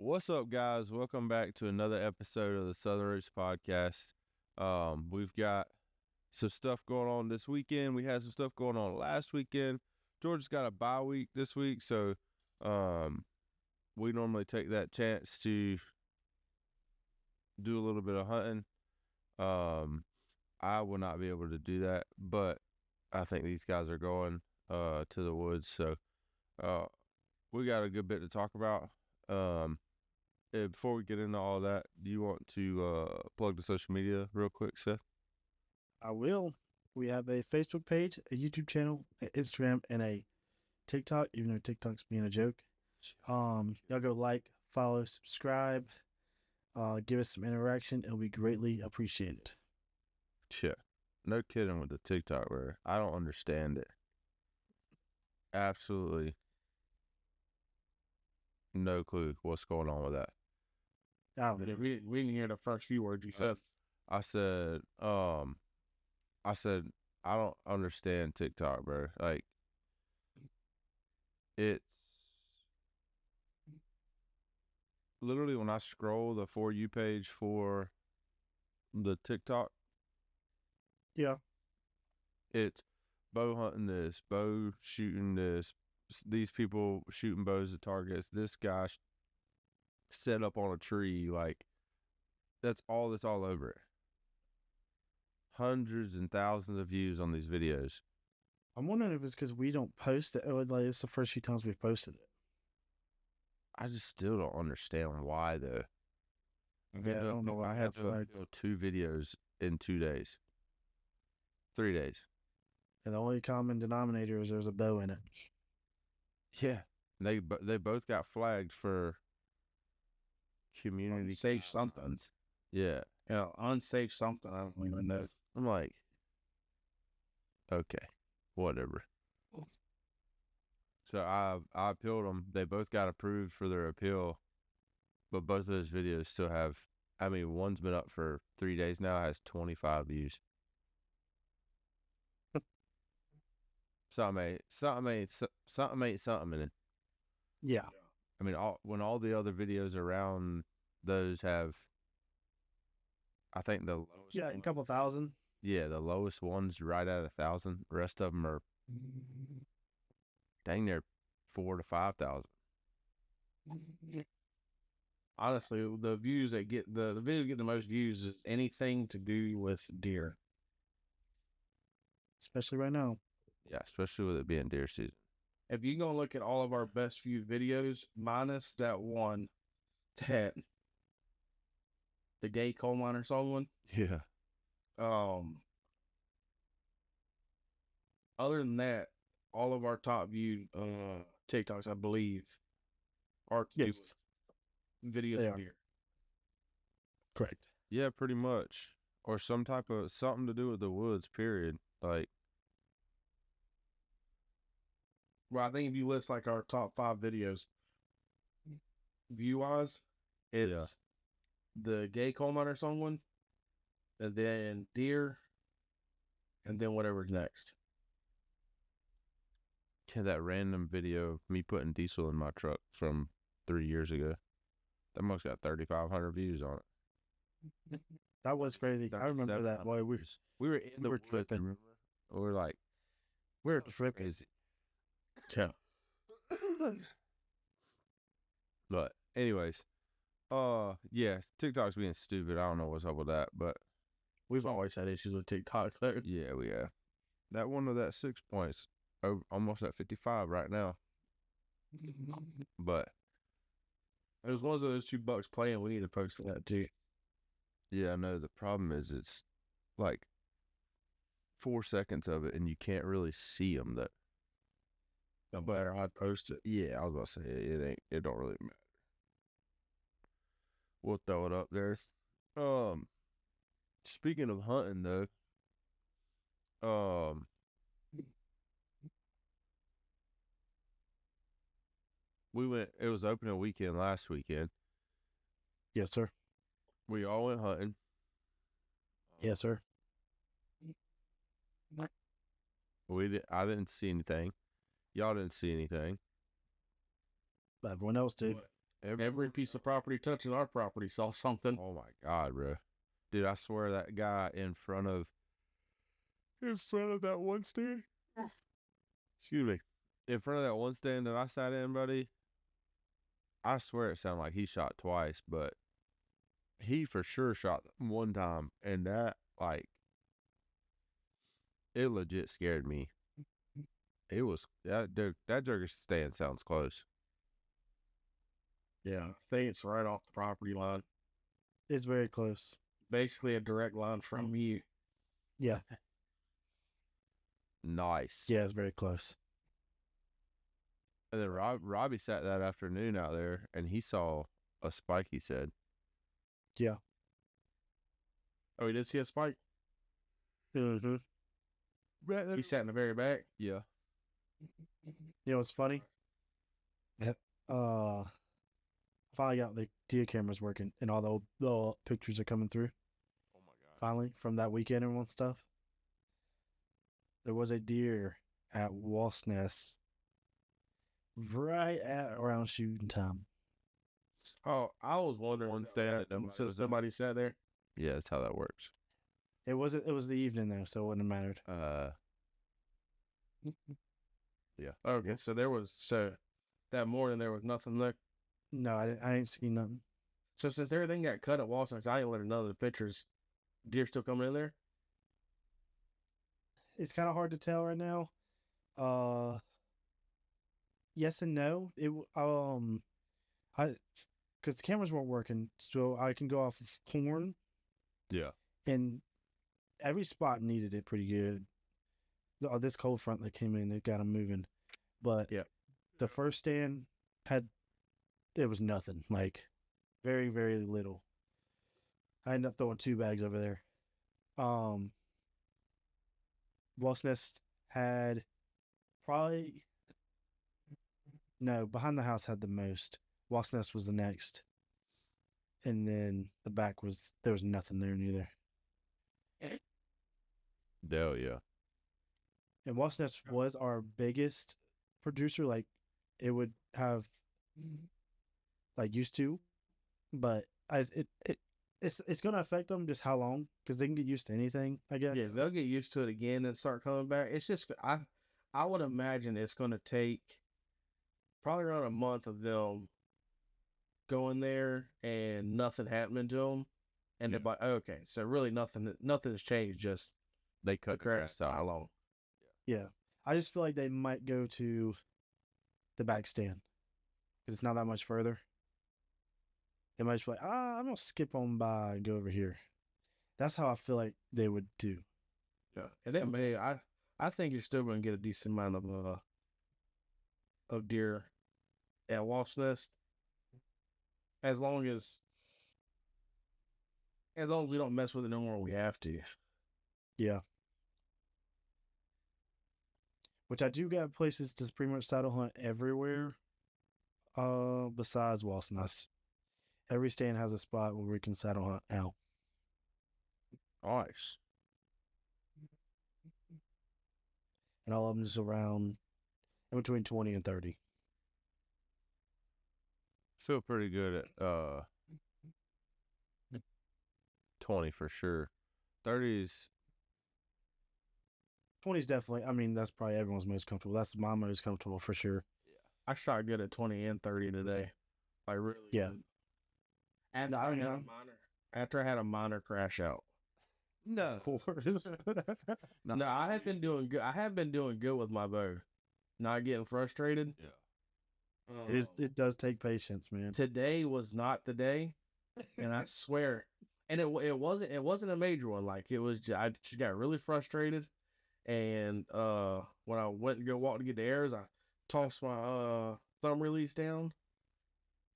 What's up, guys? Welcome back to another episode of the Southern Roots Podcast. We've got some stuff going on this weekend. We had some stuff going on last weekend. Georgia's got a bye week this week, so we normally take that chance to do a little bit of hunting. I will not be able to do that, but I think these guys are going to the woods, so we got a good bit to talk about. Before we get into all that, do you want to plug the social media real quick, Seth? I will. We have a Facebook page, a YouTube channel, an Instagram, and a TikTok, even though TikTok's being a joke. Y'all go like, follow, subscribe, give us some interaction. It'll be greatly appreciated. Shit. No kidding with the TikTok, bro. I don't understand it. Absolutely no clue what's going on with that. We didn't hear the first few words you said. I said, I don't understand TikTok, bro. Like, it's literally when I scroll the For You page for the TikTok. Yeah. It's bow hunting this, bow shooting this, these people shooting bows at targets, this guy set up on a tree, like, that's all over it. Hundreds and thousands of views on these videos. I'm wondering if it's because we don't post it. Like, it's the first few times we've posted it. I just still don't understand why, though. Yeah, I don't know why. I had to film 2 videos in 2 days. 3 days. And the only common denominator is there's a bow in it. Yeah. They both got flagged for community Unsafe something. Yeah. Yeah, unsafe something. I don't even know. I'm like, okay, whatever. So I appealed them. They both got approved for their appeal, but both of those videos still have, I mean, one's been up for 3 days now, has 25 views. Something ain't something in it. Yeah. I mean, when all the other videos around those have, I think the lowest. Yeah, a couple thousand. Yeah, the lowest one's right at 1,000. The rest of them are dang near 4,000 to 5,000. Honestly, the views that get the videos get the most views is anything to do with deer. Especially right now. Yeah, especially with it being deer season. If you go look at all of our best viewed videos, minus that one, that the gay coal miner song one. Yeah. Other than that, all of our top viewed TikToks, I believe, are Yes. videos of deer. Correct. Yeah, pretty much. Or some type of something to do with the woods, period. Like, Well, I think if you list like our top 5 videos, view-wise, it's the gay coal miner song one, and then deer, and then whatever's next. yeah, that random video of me putting diesel in my truck from 3 years ago. That must got 3,500 views on it. That was crazy. I remember that. Boy, we were in the woods, tripping. remember? We're like, We're tripping. crazy. Yeah. But anyways, yeah, TikTok's being stupid. I don't know what's up with that, but We've always had issues with TikTok, though. yeah, we have. That one of that 6 points, almost at 55 right now. But It was one of those $2 playing. We need to post that too. yeah, I know the problem is it's like 4 seconds of it, and you can't really see them. That, No matter, I'd post it. yeah, I was about to say it don't really matter. We'll throw it up there. Speaking of hunting though, it was opening weekend last weekend. Yes, sir. We all went hunting. Yes, sir. I didn't see anything. Y'all didn't see anything. But everyone else did. Every piece of property touching our property saw something. Oh my God, bro. Dude, I swear that guy in front of that one stand. Excuse me. In front of that one stand that I sat in, buddy, I swear it sounded like he shot twice, but he for sure shot one time, and that, like, it legit scared me. It was, that Durga stand sounds close. Yeah, I think it's right off the property line. It's very close. Basically a direct line from you. Yeah. Nice. Yeah, it's very close. And then Robbie sat that afternoon out there, and he saw a spike, he said. Yeah. Oh, he did see a spike? Mm-hmm. He sat in the very back? Yeah. You know what's funny? Finally got the deer cameras working, and all the old pictures are coming through. Oh my God. Finally, from that weekend and stuff. There was a deer at Walt's Nest right at around shooting time. Oh, I was wondering One stand. since somebody sat there. Yeah, that's how that works. It was the evening though, so it wouldn't have mattered. Yeah. Okay, so that morning there was nothing there. No, I ain't seen nothing. So since everything got cut at Walson's, I ain't let none of the pictures. Deer still coming in there? It's kind of hard to tell right now. Yes and no. Because the cameras weren't working, so I can go off of horn, Yeah. and every spot needed it pretty good. This cold front that came in, it got them moving, but yeah, the first stand it was nothing, like very, very little. I ended up throwing 2 bags over there. Walt's Nest had behind the house had the most. Walt's Nest was the next. And then the back there was nothing there neither. Hell yeah. And Walt's Nest was our biggest producer. Like, it would have, like, used to, but it's gonna affect them just how long, because they can get used to anything, I guess. Yeah, they'll get used to it again and start coming back. It's just I would imagine it's gonna take probably around a month of them going there and nothing happening to them, and they're like, okay, so really nothing's changed. Just they cut the grass out. How long? Yeah, I just feel like they might go to the back stand because it's not that much further. They might just be like, I'm gonna skip on by and go over here. That's how I feel like they would do. Yeah, and then I think you're still gonna get a decent amount of deer at Walt's Nest, as long as we don't mess with it no more. We have to. Yeah. Which I do got places to pretty much saddle hunt everywhere. Besides Walt's Nest. Every stand has a spot where we can saddle hunt out. Nice. And all of them is around in between 20 and 30. Feel pretty good at 20 for sure. 30's 20 is definitely, I mean, that's probably everyone's most comfortable. That's my most comfortable for sure. I shot good at 20 and 30 today. Like, really Yeah. good. And after I had a minor crash out. no. No, I have been doing good. I have been doing good with my bow. Not getting frustrated. Yeah. It does take patience, man. Today was not the day, and I swear, and it wasn't a major one. Like, it was I just got really frustrated, and when I went to go walk to get the arrows, I tossed my thumb release down,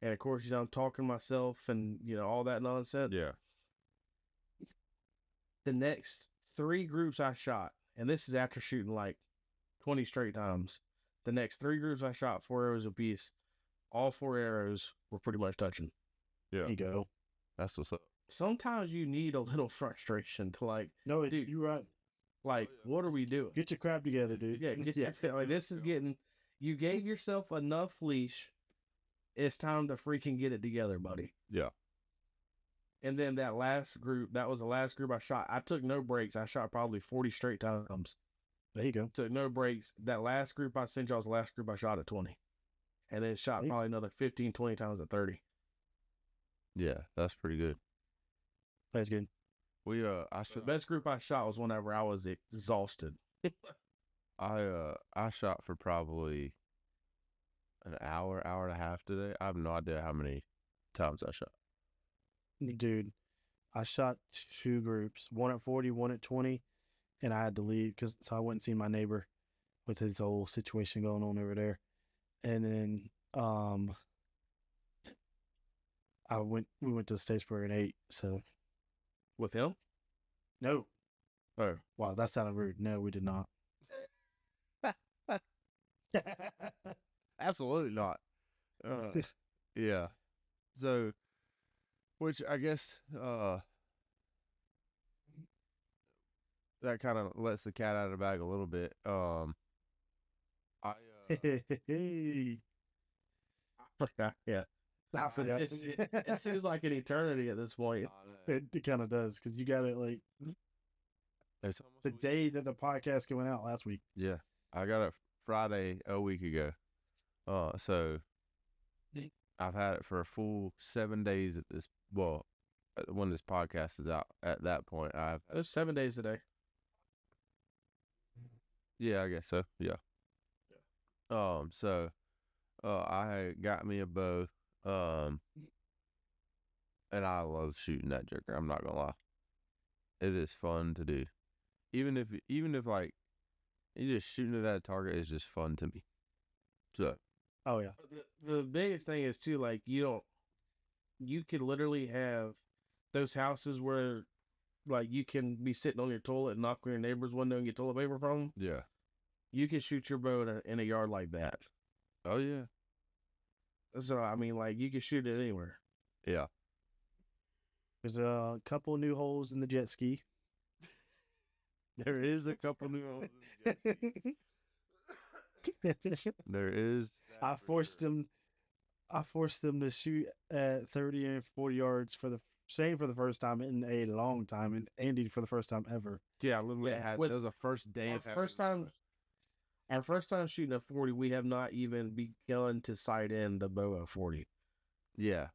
and of course, I'm talking to myself and all that nonsense. Yeah. The next 3 groups I shot, and this is after shooting like 20 straight times. The next 3 groups I shot 4 arrows apiece. All 4 arrows were pretty much touching. Yeah. There you go. That's what's up. Sometimes you need a little frustration to No, dude, you're right. Like, what are we doing? Get your crap together, dude. Yeah, like, this is getting. You gave yourself enough leash it's time to freaking get it together, buddy. Yeah. And then that was the last group I shot. I took no breaks. I shot probably 40 straight times. There you go. Took no breaks. That last group I sent y'all was the last group I shot at 20. And then shot Hey. probably another 15, 20 times at 30. Yeah, that's pretty good. That's good. We The best group I shot was whenever I was exhausted. I shot for probably an hour and a half today. I have no idea how many times I shot. Dude, I shot 2 groups, one at 40, one at 20, and I had to leave so I went and see my neighbor with his whole situation going on over there. And then we went to Statesboro at 8, so With him? no. Oh. Wow, that sounded rude. No, we did not. Absolutely not. Yeah. So, which I guess that kind of lets the cat out of the bag a little bit. Yeah. I forgot. It seems like an eternity at this point. It kind of does, because you got it like It's almost the a week. day that the podcast went out last week. Yeah, I got it Friday a week ago. So I've had it for a full 7 days at this. Well, when this podcast is out, at that point, It was 7 days today. yeah, I guess so. Yeah. So, I got me a bow. And I love shooting that joker. I'm not gonna lie. It is fun to do. Even if like you just shooting it at a target is just fun to me. So Oh yeah. The biggest thing is too, like, you could literally have those houses where, like, you can be sitting on your toilet and knock on your neighbor's window and get toilet paper from them. yeah. You can shoot your bow in a yard like that. Oh yeah. So I mean, like, you can shoot it anywhere. Yeah. There's a couple new holes in the jet ski. There is a couple new holes in the jet ski. There is. I forced them to shoot at 30 and 40 yards for the Shane for the first time in a long time, and Andy for the first time ever. Yeah, I literally Yeah, had. with- That was the first day Our of having first it. time, our first time shooting a 40, we have not even begun to sight in the bow at 40. Yeah.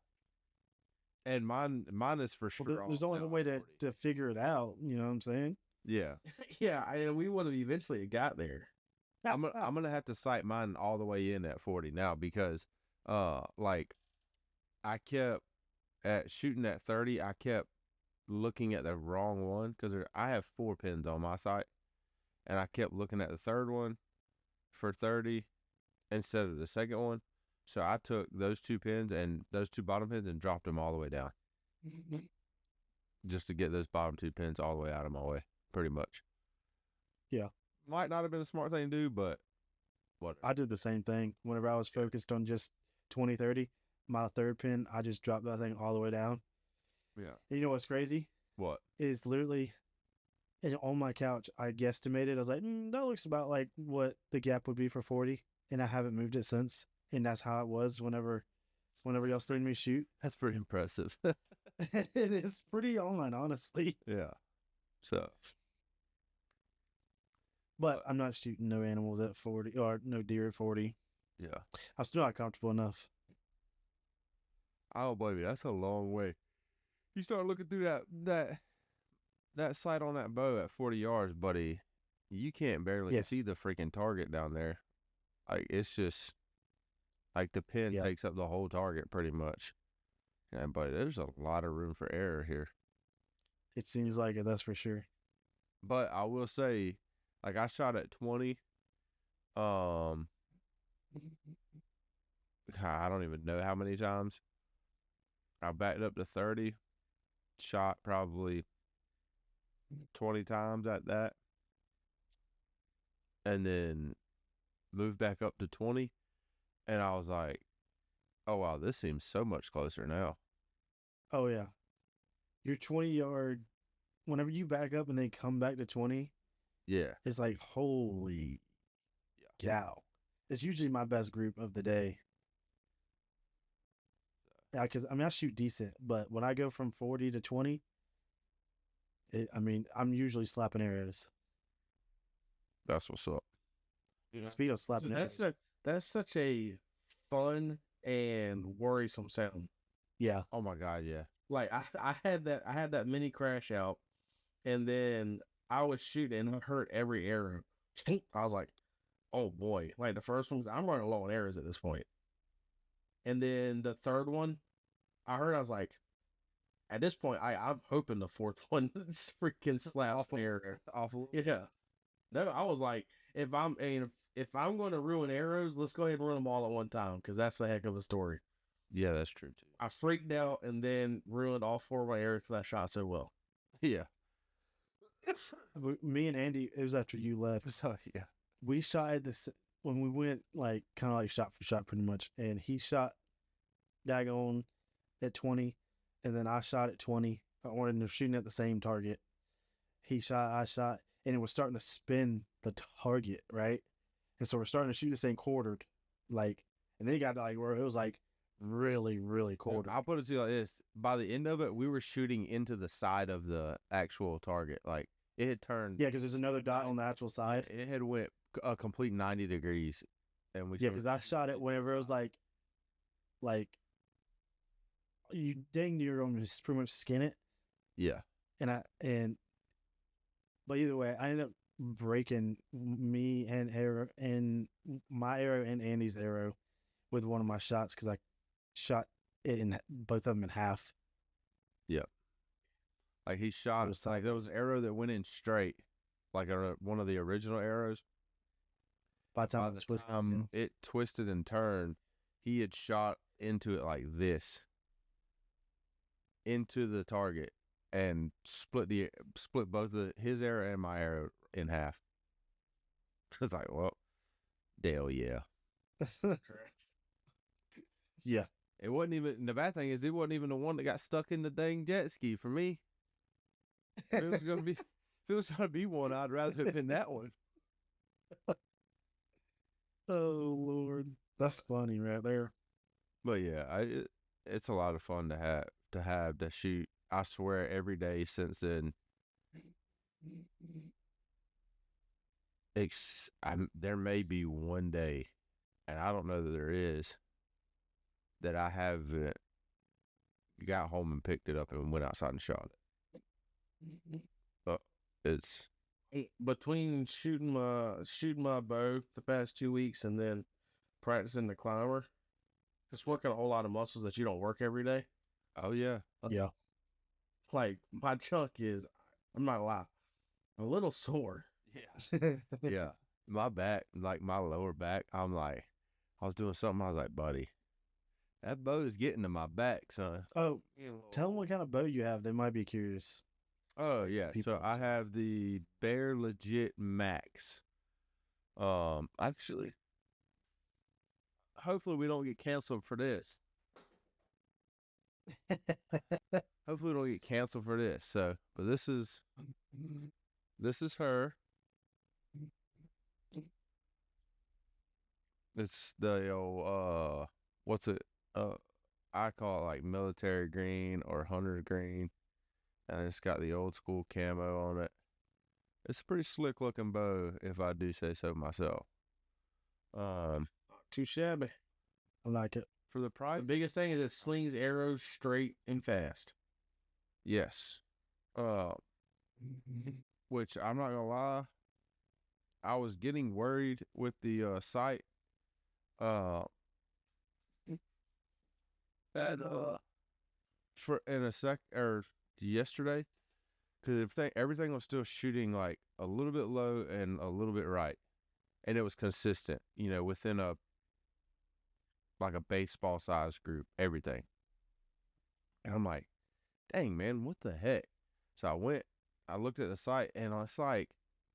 And mine is for sure. Well, there's only all one way at 40. to figure it out. You know what I'm saying? Yeah. Yeah, we would have eventually got there. I'm gonna have to sight mine all the way in at 40 now because, like, I kept at shooting at 30. I kept looking at the wrong one because I have 4 pins on my sight, and I kept looking at the third one for 30 instead of the second one. So I took those 2 pins and those 2 bottom pins and dropped them all the way down just to get those bottom 2 pins all the way out of my way, pretty much. Yeah. Might not have been a smart thing to do, but whatever. I did the same thing. Whenever I was focused on just 20, 30, my third pin, I just dropped that thing all the way down. Yeah. And you know what's crazy? What? Is literally on my couch, I guesstimated. I was like, that looks about like what the gap would be for 40. And I haven't moved it since. And that's how it was whenever y'all started me shoot. That's pretty impressive. It is pretty on, honestly. Yeah. So, But I'm not shooting no animals at 40 or no deer at 40. yeah. I'm still not comfortable enough. I don't blame you. That's a long way. You start looking through that sight on that bow at 40 yards, buddy. You can't barely Yeah. see the freaking target down there. Like, it's just like the pin Yeah. takes up the whole target pretty much. And buddy, there's a lot of room for error here. It seems like it, that's for sure. But I will say, like, I shot at 20. I don't even know how many times. I backed up to 30. Shot probably 20 times at that. And then moved back up to 20. And I was like, oh, wow, this seems so much closer now. Oh, yeah. Your 20-yard, whenever you back up and then come back to 20, Yeah. it's like, holy cow. It's usually my best group of the day. Yeah, because I shoot decent, but when I go from 40 to 20, I'm usually slapping arrows. That's what's up. Speaking of slapping arrows, That's such a fun and worrisome sound. yeah, Oh my God, yeah. Like I had that mini crash out, and then I was shooting and I heard every arrow. I was like, oh boy. Like the first one, I'm running low on arrows at this point. And then the third one, I was like, at this point, I'm hoping the fourth one freaking slaps the arrow. Awful. Yeah. No, I was like, if I'm going to ruin arrows, let's go ahead and run them all at one time, because that's a heck of a story. Yeah, that's true too. I freaked out and then ruined all 4 of my arrows because I shot so well. Yeah. me and Andy, it was after you left. So yeah. We shot at this when we went like kind of like shot for shot pretty much, and he shot daggone at 20, and then I shot at 20. I wanted to shooting at the same target. He shot, I shot, and it was starting to spin the target, right? And so we're starting to shoot this thing quartered, like, and then it got to like where it was like really, really quartered. I'll put it to you like this: by the end of it, we were shooting into the side of the actual target. Like it had turned. Yeah, because there's another dot on the actual side. It had went a complete 90 degrees, and we. Yeah, because I shot it whenever it was like you dang near on just pretty much skin it. Yeah. But either way, I ended up breaking me and my arrow and Andy's arrow with one of my shots because I shot it in both of them in half. Yep. Like he shot was like there was an arrow that went in straight, like one of the original arrows. By the By time, the it twisted and turned, he had shot into it like this, into the target, and split both his arrow and my arrow in half. It's like, well, Dale, yeah. Yeah. It wasn't even, the bad thing is it wasn't even the one that got stuck in the dang jet ski for me. If it was gonna be one, I'd rather have been that one. Oh Lord, that's funny right there. But yeah, it's a lot of fun to have to shoot. I swear every day since then. There may be one day, and I don't know that there is, that I haven't got home and picked it up and went outside and shot it. But it's between shooting my bow the past 2 weeks and then practicing the climber, just working a whole lot of muscles that you don't work every day. oh yeah. Yeah. Like my chunk is, I'm not gonna lie, a little sore. Yeah. Yeah. My back, like my lower back, I was doing something, I was like, buddy, that bow is getting to my back, son. Oh, tell them what kind of bow you have. They might be curious. Oh yeah. So I have the Bear Legit Max. Actually, hopefully we don't get canceled for this. Hopefully we don't get canceled for this. So, but this is her. It's the old what's it? I call it like military green or hunter green, and it's got the old school camo on it. It's a pretty slick looking bow, if I do say so myself. Not too shabby. I like it. For the price, The biggest thing is it slings arrows straight and fast. yes. Which I'm not gonna lie, I was getting worried with the sight. For in a sec or yesterday, because everything was still shooting like a little bit low and a little bit right, and it was consistent. Within a baseball size group, everything. And I'm like, dang man, what the heck? So I looked at the site, and it's like,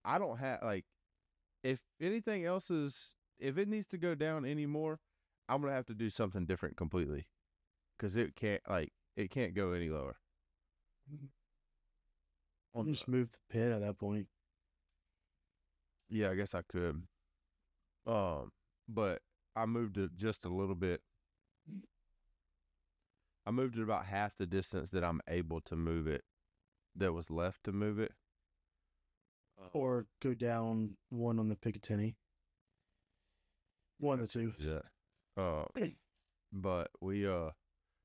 I don't have if anything else if it needs to go down anymore, I'm gonna have to do something different completely, because it can't go any lower. I'll just move the pin at that point. Yeah, I guess I could. But I moved it just a little bit I moved it about half the distance that I'm able to move it. That was left to move it. Or go down one on the Picatinny. One of the two. Yeah. But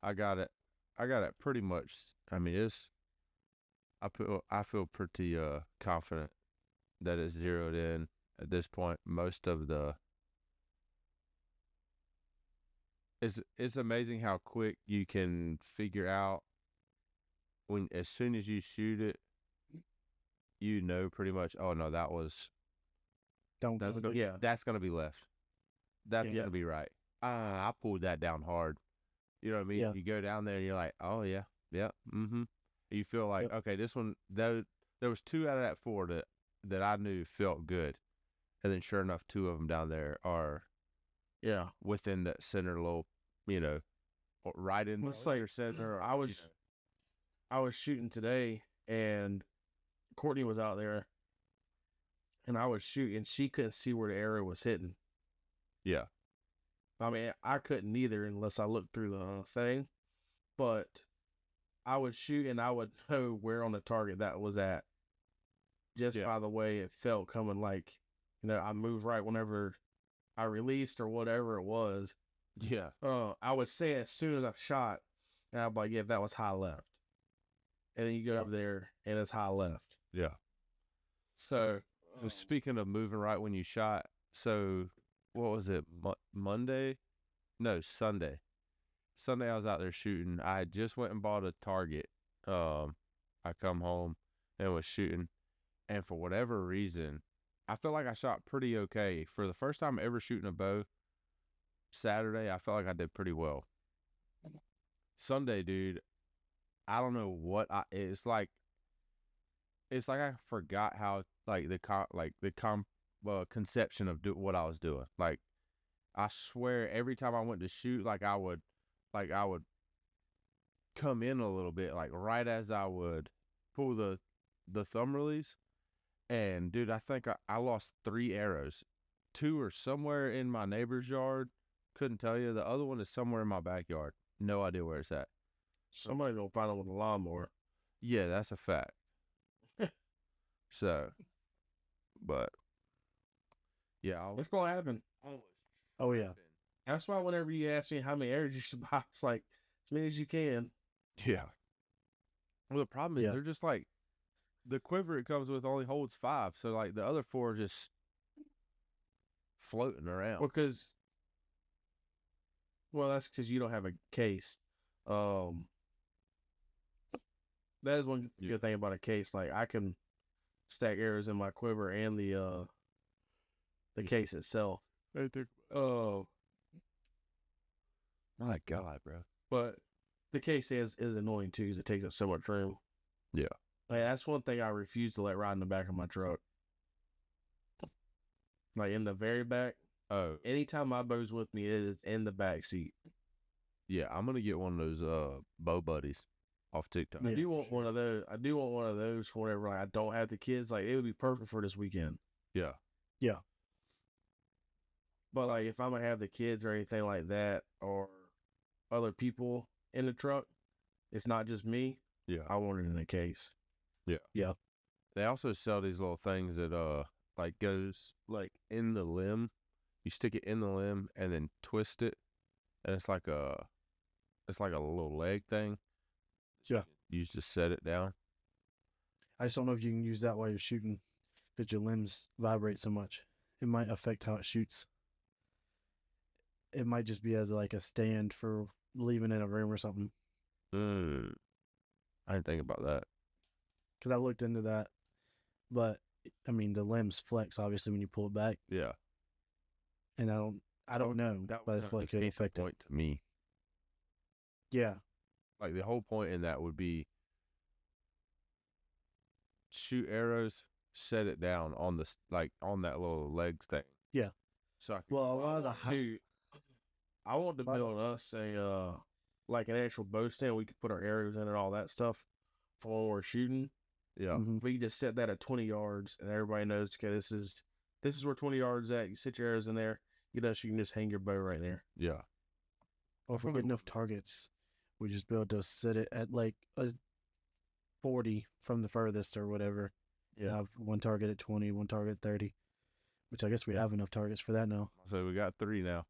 I got it pretty much. I mean, I feel pretty confident that it's zeroed in at this point. Most of the it's amazing how quick you can figure out when as soon as you shoot it, you know pretty much. Oh no, that's gonna be left. That's gonna be right. I pulled that down hard. You know what I mean? Yeah. You go down there and you're like, oh yeah, mm-hmm. You feel like okay, this one there was 2 out of that 4 that I knew felt good, and then sure enough, 2 of them down there are within that center little, right in the center. I was shooting today, and Courtney was out there, and I was shooting. She couldn't see where the arrow was hitting. Yeah. I mean, I couldn't either unless I looked through the thing. But I would shoot, and I would know where on the target that was at. Just by the way it felt coming, like, I moved right whenever I released or whatever it was. Yeah. I would say as soon as I shot, and I'd be like, yeah, that was high left. And then you go over there, and it's high left. Yeah. So, speaking of moving right when you shot, so what was it? Monday? No, Sunday. Sunday I was out there shooting. I had just went and bought a target. I come home and was shooting, and for whatever reason, I felt like I shot pretty okay. For the first time ever shooting a bow, Saturday, I felt like I did pretty well. Sunday, dude, I don't know what it's like I forgot how the conception of what I was doing. Like, I swear every time I went to shoot, I would come in a little bit, like right as I would pull the thumb release. And dude, I think I lost 3 arrows. 2 are somewhere in my neighbor's yard. Couldn't tell you. The other one is somewhere in my backyard. No idea where it's at. Somebody's gonna find them with a lawnmower. Yeah, that's a fact. So, but yeah, it's gonna happen. Oh yeah. That's why whenever you ask me how many arrows you should buy, it's like as many as you can. Yeah. Well, the problem is they're just like the quiver it comes with only holds 5, so like the other 4 are just floating around. That's because you don't have a case. That is one good thing about a case. Like, I can stack arrows in my quiver and the case itself. My God, bro. But the case is annoying too because it takes up so much room. Yeah. Like, that's one thing I refuse to let ride in the back of my truck. Like, in the very back. Oh. Anytime my bow's with me, it is in the back seat. Yeah, I'm gonna get one of those bow buddies off TikTok. I do want one of those. I do want one of those for whenever I don't have the kids. Like, it would be perfect for this weekend. Yeah. Yeah. But like, if I'm gonna have the kids or anything like that, or other people in the truck, it's not just me. Yeah. I want it in a case. Yeah. Yeah. They also sell these little things that like goes like in the limb. You stick it in the limb and then twist it, and it's like a little leg thing. Yeah. You just set it down. I just don't know if you can use that while you're shooting because your limbs vibrate so much. It might affect how it shoots. It might just be as like a stand for leaving in a room or something. I didn't think about that. Because I looked into that. But, I mean, the limbs flex, obviously, when you pull it back. Yeah. And I don't know, but I feel like it could affect it. Point to me. Yeah. Like, the whole point in that would be shoot arrows, set it down on on that little leg thing. Yeah. So a lot of the I want to build us a like an actual bow stand we could put our arrows in and all that stuff for when we're shooting. Yeah. We just set that at 20 yards and everybody knows, okay, this is where 20 yards at. You set your arrows in there. You can just hang your bow right there. Yeah. Or if we get enough targets, we just be able to set it at like a 40 from the furthest or whatever. Yeah. Have one target at 20, one target at 30, which I guess we have enough targets for that now. So we got 3 now.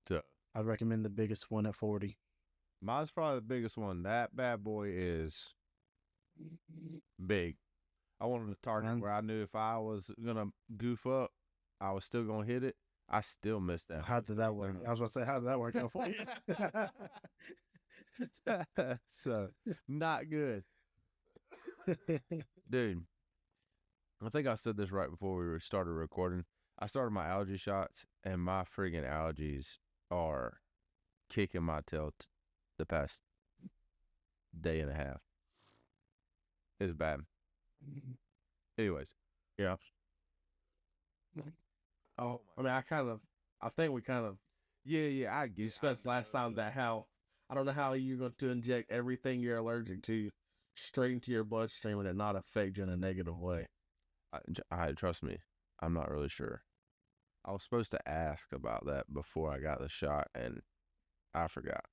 So I'd recommend the biggest one at 40. mine's probably the biggest one. That bad boy is big. I wanted a target where I knew if I was gonna goof up, I was still gonna hit it. I still missed that. How did that work? I was about to say, how did that work out for you? So not good. Dude, I think I said this right before we started recording. I started my allergy shots, and my friggin' allergies are kicking my tail the past day and a half. It's bad. Anyways. Yeah. Oh, I mean, I think we kind of Yeah, I get discussed last time that how, I don't know how you're going to inject everything you're allergic to straight into your bloodstream and it not affect you in a negative way. I trust me, I'm not really sure. I was supposed to ask about that before I got the shot, and I forgot.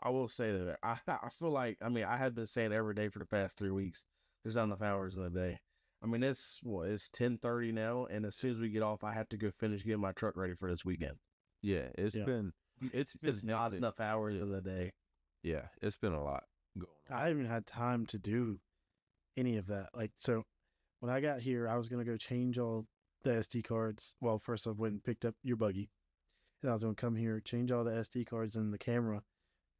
I will say that I feel like, I mean, I have been saying every day for the past 3 weeks, there's not enough hours in the day. I mean, it's 10:30 now, and as soon as we get off, I have to go finish getting my truck ready for this weekend. Yeah, it's been not hectic. enough hours in the day. Yeah, it's been a lot going on. I haven't even had time to do any of that. Like, so when I got here, I was going to go change all the SD cards. Well, first I went and picked up your buggy. And I was going to come here, change all the SD cards in the camera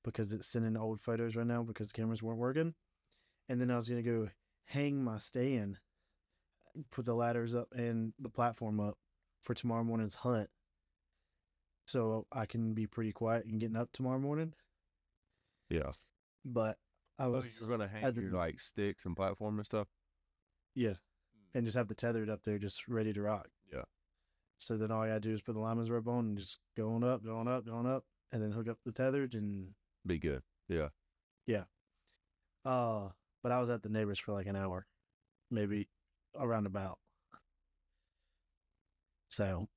because it's sending old photos right now because the cameras weren't working. And then I was going to go hang my stand, put the ladders up and the platform up for tomorrow morning's hunt. So I can be pretty quiet and getting up tomorrow morning. Yeah. But I was... you're going to hang your, like, sticks and platform and stuff? Yeah. And just have the tethered up there just ready to rock. Yeah. So then all I got to do is put the lineman's rope on and just going up, and then hook up the tethered and... Be good. Yeah. Yeah. But I was at the neighbors for like an hour. Maybe around about. So...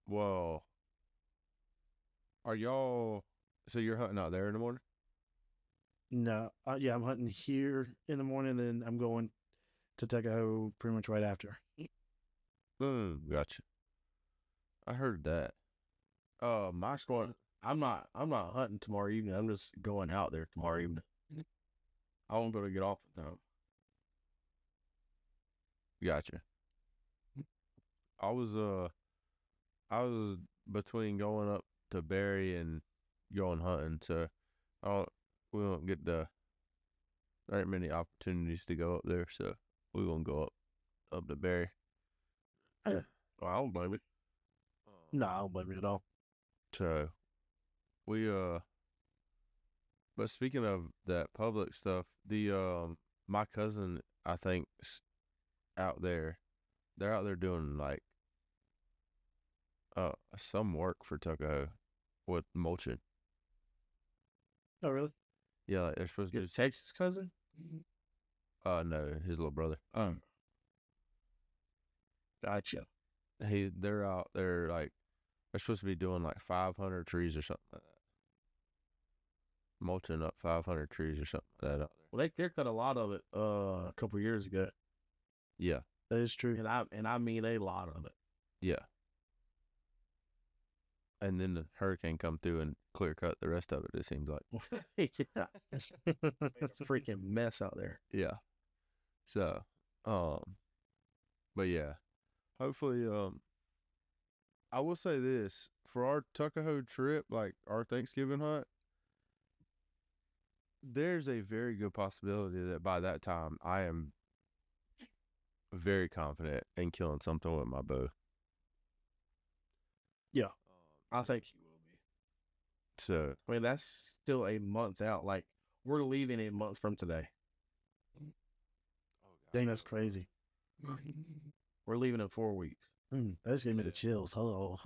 Well, are y'all, so you're hunting out there in the morning? No, yeah, I'm hunting here in the morning, then I'm going to Tuckahoe pretty much right after. Gotcha. I heard that. My squad, I'm not hunting tomorrow evening. I'm just going out there tomorrow evening. I won't be able to get off in time. Gotcha. I was between going up to Barry and going hunting, so we won't get there ain't many opportunities to go up there, so we won't go up to Barry. Well, I don't blame it. No, I don't blame you at all. So we but speaking of that public stuff, the my cousin, I think, out there, they're out there doing like some work for Tuckahoe with mulching. Oh, really? Yeah, like they're supposed to Your do. Texas cousin? No, his little brother. Gotcha. They're out there, like, they're supposed to be doing like 500 trees or something like that. Mulching up 500 trees or something like that out there. Well, they cut a lot of it a couple years ago. Yeah. That is true. And I mean a lot of it. Yeah. And then the hurricane come through and clear cut the rest of it, it seems like. It's a freaking mess out there. Yeah. So, but yeah. Hopefully, I will say this, for our Tuckahoe trip, like our Thanksgiving hunt, there's a very good possibility that by that time I am very confident in killing something with my bow. Yeah. I think you will be. So, I mean, that's still a month out. Like, we're leaving a month from today. Dang, that's crazy. We're leaving in 4 weeks. That just gave me the chills. Oh.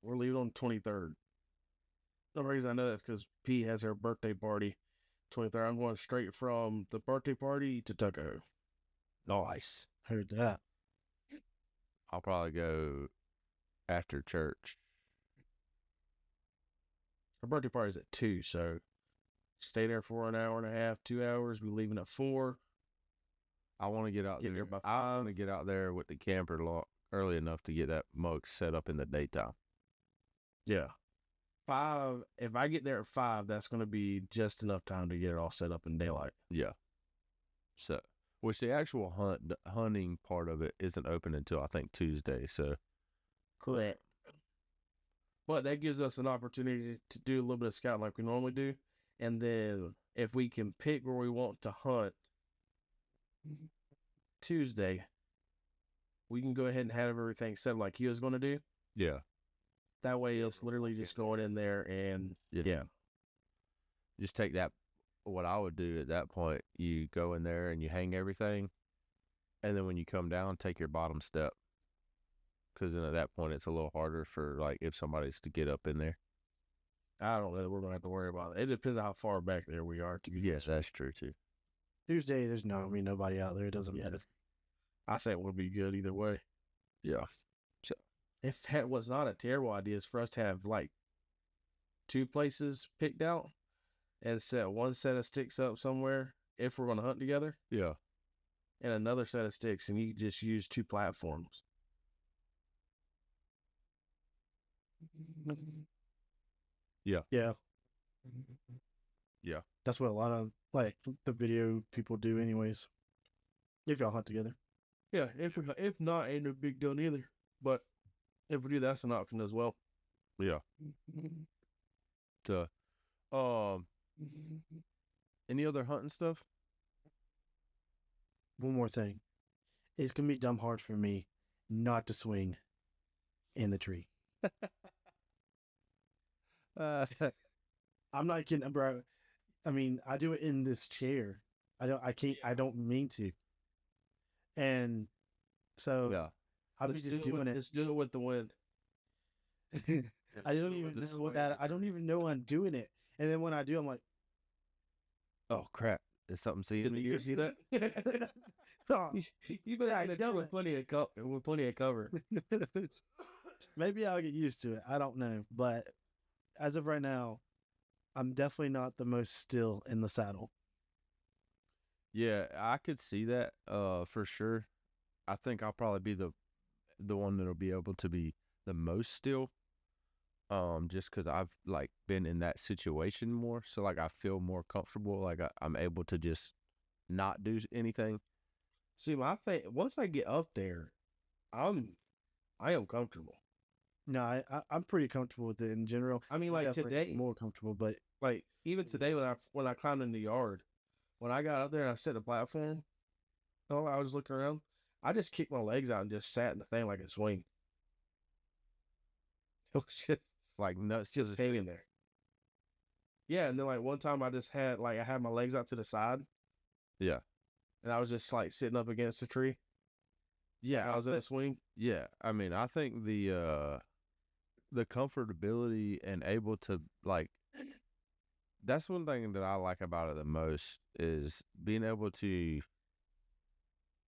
We're leaving on the 23rd. The reason I know that's because P has her birthday party 23rd. I'm going straight from the birthday party to Tuckahoe. Nice. Heard that. I'll probably go after church. Our birthday party's at 2, so stay there for an hour and a half, 2 hours. We leaving at 4. I want to get out Get there. there by I 5. want to get out there with the camper early enough to get that mug set up in the daytime. Yeah. 5. If I get there at 5, that's going to be just enough time to get it all set up in daylight. Yeah. So, which the actual hunting part of it isn't open until I think Tuesday. So, Correct. But that gives us an opportunity to do a little bit of scouting like we normally do. And then if we can pick where we want to hunt Tuesday, we can go ahead and have everything set like he was going to do. yeah. That way it's literally just going in there and yeah. Just take that. What I would do at that point, you go in there and you hang everything. And then when you come down, take your bottom step. Because then at that point, it's a little harder for, like, if somebody's to get up in there. I don't know that we're going to have to worry about it. It depends on how far back there we are. Yes, that's true, too. Tuesday, there's no, nobody out there. It doesn't matter. I think we'll be good either way. Yeah. If that was not a terrible idea, is for us to have like 2 places picked out and set one set of sticks up somewhere if we're going to hunt together, Yeah. and another set of sticks, and you just use 2 platforms. Yeah. Yeah. That's what a lot of like the video people do, anyways. If y'all hunt together. Yeah, if not, ain't no big deal either. But if we do, that's an option as well. Yeah. To, any other hunting stuff? One more thing. It's gonna be dumb hard for me not to swing in the tree. I'm not kidding, bro. I mean, I do it in this chair. I don't mean to. And so Yeah. I'll be just doing it. Just do it with the wind. I don't even know I'm doing it. And then when I do, I'm like, Oh, crap. Is something seeing Did me? you see that? oh, You better have it with plenty of cover. maybe I'll get used to it. I don't know. But as of right now, I'm definitely not the most still in the saddle. Yeah, I could see that for sure. I think I'll probably be the one that'll be able to be the most still. Just because I've like been in that situation more, so like I feel more comfortable. Like I'm able to just not do anything. See, my thing, once I get up there, I am comfortable. No, I'm pretty comfortable with it in general. I mean, like Definitely today, more comfortable, but like even today when I climbed in the yard, when I got up there and I set the platform, I was looking around. I just kicked my legs out and just sat in the thing like a swing. It was just Like nuts, just hanging there. Yeah, and then like one time I had my legs out to the side. Yeah. And I was just like sitting up against a tree. Yeah, I was in a swing. Yeah, I mean, I think the comfortability and able to like, that's one thing that I like about it the most is being able to,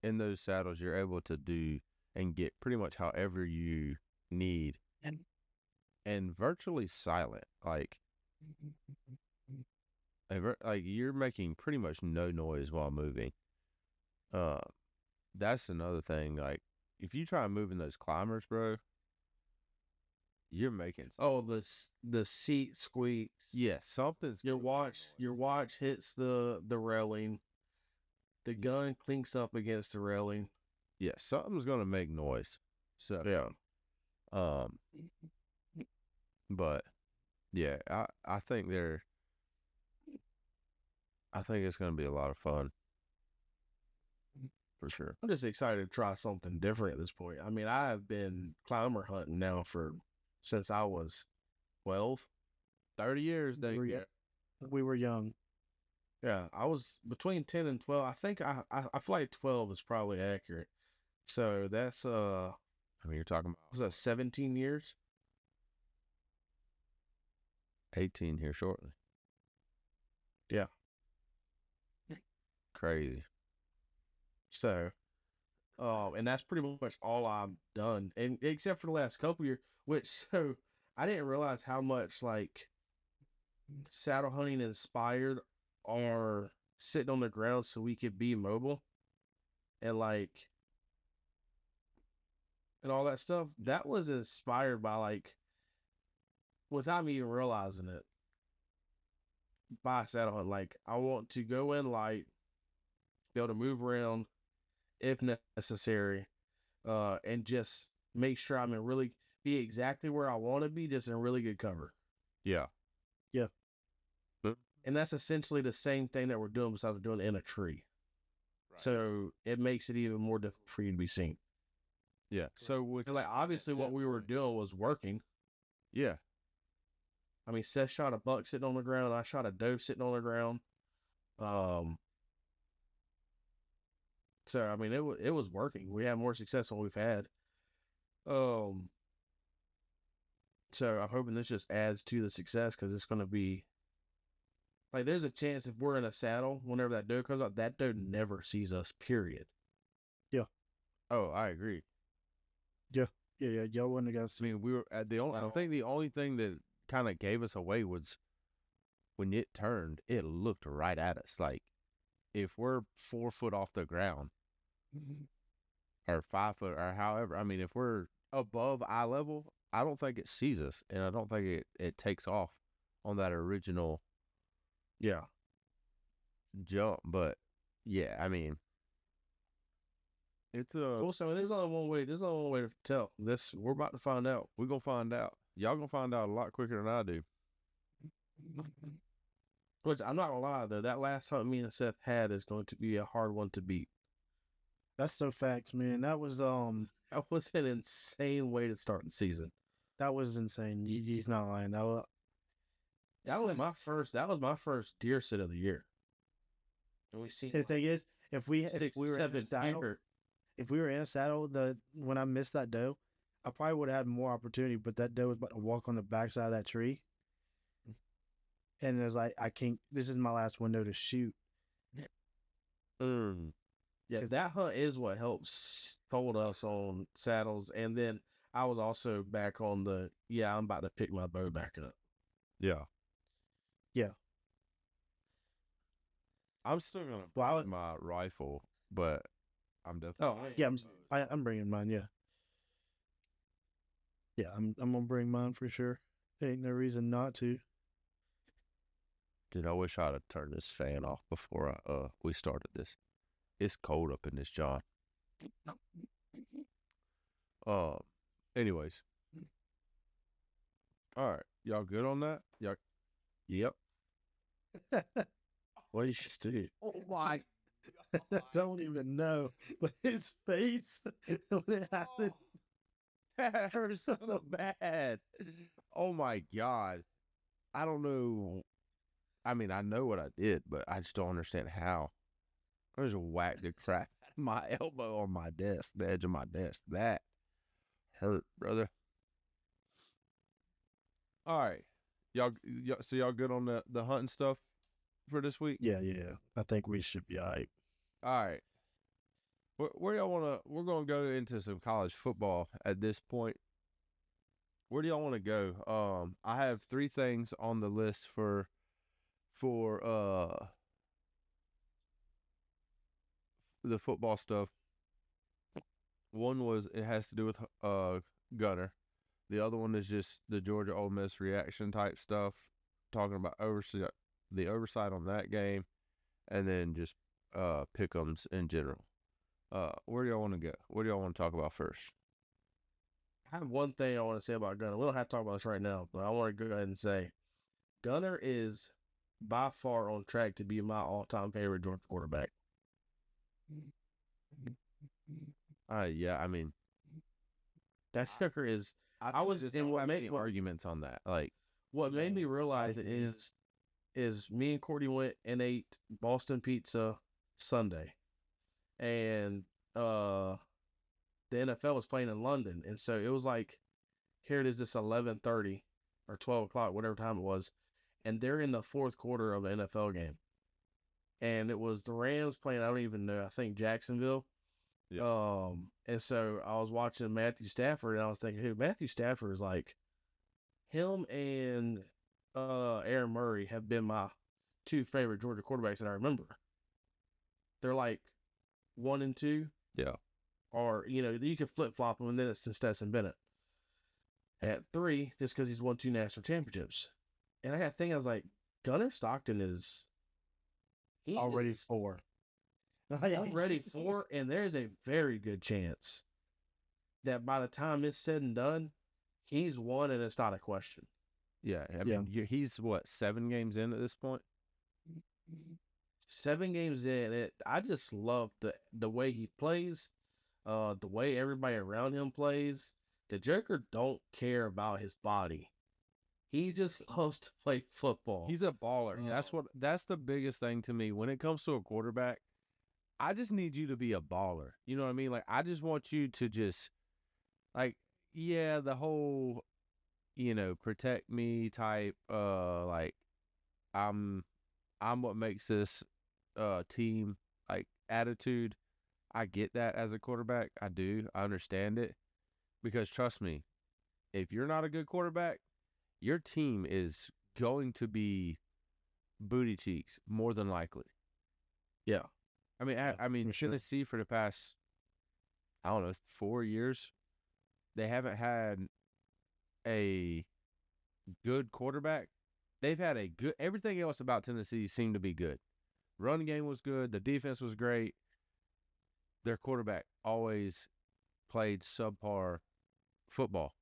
in those saddles, you're able to do and get pretty much however you need and virtually silent. Like, like you're making pretty much no noise while moving. That's another thing. Like, if you try moving those climbers, bro, you're making. Oh, the seat squeaks. Yeah, something's. Your watch hits the railing. The gun clinks up against the railing. Yeah, something's gonna make noise. So Yeah. But yeah, I think it's gonna be a lot of fun. For sure. I'm just excited to try something different at this point. I mean, I have been climber hunting now since I was 12. 30 years, dang it. we were young. Yeah, I was between 10 and 12. I think I feel like 12 is probably accurate. So that's I mean, you're talking about was that 17 years? 18 here shortly. Yeah. Crazy. So And that's pretty much all I've done, and except for the last couple years, which so I didn't realize how much like saddle hunting inspired our sitting on the ground so we could be mobile and like and all that stuff. That was inspired by like without me even realizing it by saddle hunt. Like I want to go in light, be able to move around if necessary, and just make sure I'm in really be exactly where I want to be, just in really good cover. Yeah. And that's essentially the same thing that we're doing besides doing it in a tree. Right. So it makes it even more difficult for you to be seen. Yeah. So with And like obviously what we were doing was working. yeah. I mean, Seth shot a buck sitting on the ground. I shot a doe sitting on the ground. So I mean, it was working. We had more success than we've had. So I'm hoping this just adds to the success because it's going to be like there's a chance if we're in a saddle whenever that doe comes out, that doe never sees us. Period. Oh, I agree. Yeah. Y'all wouldn't have got I mean, we were at the only. I think the only thing that kind of gave us away was when it turned. It looked right at us. Like if we're 4 foot off the ground, or 5 foot, or however. I mean, if we're above eye level, I don't think it sees us, and I don't think it takes off on that original jump. But yeah, I mean, it's a. Also, there's only one way. There's only one way to tell. This we're about to find out. We're gonna find out. Y'all gonna find out a lot quicker than I do. Which I'm not gonna lie though, that last hunt me and Seth had is going to be a hard one to beat. That's so facts, man. That was That was an insane way to start the season. that was insane. He's not lying. That was my first. That was my first deer sit of the year. And we seen The thing is, if we six, were in a seven saddle, deer. if we were in a saddle, when I missed that doe, I probably would have had more opportunity. But that doe was about to walk on the backside of that tree, and it was like, I can't. This is my last window to shoot. Yeah, that hunt is what helps hold us on saddles. And then I was also back on I'm about to pick my bow back up. Yeah. Yeah. I'm still gonna Well, bring my rifle, but I'm definitely. Yeah, I'm bringing mine. Yeah, I'm gonna bring mine for sure. There ain't no reason not to. Dude, I wish I'd have turned this fan off before we started this. It's cold up in this John. Anyways. All right, y'all good on that? Y'all. Yep. What did you just do? Oh my! I don't even know, but his face when it happened. That hurts so bad. Oh my God. I don't know. I mean, I know what I did, but I just don't understand how. I just whacked the crap out of my elbow on my desk, the edge of my desk. That hurt, brother. All right. So y'all good on the hunting stuff for this week? Yeah. I think we should be all right. All right. Where y'all want to? We're going to go into some college football at this point. Where do y'all want to go? I have 3 things on the list for the football stuff. One was it has to do with Gunner. The other one is just the Georgia Ole Miss reaction type stuff, talking about the oversight on that game, and then just pick'ems in general. Where do y'all want to go? What do y'all want to talk about first? I have one thing I want to say about Gunner. We don't have to talk about this right now, but I want to go ahead and say Gunner is by far on track to be my all-time favorite Georgia quarterback. Yeah, I mean, that sucker is. I was just in what made arguments on that. Like, what made me realize it is me and Courtney went and ate Boston pizza Sunday, and the NFL was playing in London, and so it was like, here it is, this 11:30 or 12 o'clock, whatever time it was, and they're in the 4th quarter of an NFL game, and it was the Rams playing. I don't even know. I think Jacksonville, Yeah. And so I was watching Matthew Stafford, and I was thinking, hey, Matthew Stafford is like him and Aaron Murray have been my two favorite Georgia quarterbacks that I remember. They're like 1 and 2. Yeah. Or, you can flip flop them, and then it's to Stetson Bennett at 3, just because he's won 2 national championships. And I got to think, I was like, Gunner Stockton is Already 4. already 4, and there's a very good chance that by the time it's said and done, he's won, and it's not a question. Yeah. I mean, he's what, 7 games in at this point? 7 games in, I just love the way he plays, the way everybody around him plays. The Joker don't care about his body. He just loves to play football. He's a baller. That's the biggest thing to me when it comes to a quarterback. I just need you to be a baller. You know what I mean? Like, I just want you to just, like, the whole, protect me type, like, I'm what makes this team, like, attitude. I get that as a quarterback. I do. I understand it. Because trust me, if you're not a good quarterback, your team is going to be booty cheeks more than likely. Yeah. I mean, Tennessee for the past, I don't know, 4 years, they haven't had a good quarterback. They've had everything else about Tennessee seemed to be good. Run game was good. The defense was great. Their quarterback always played subpar football.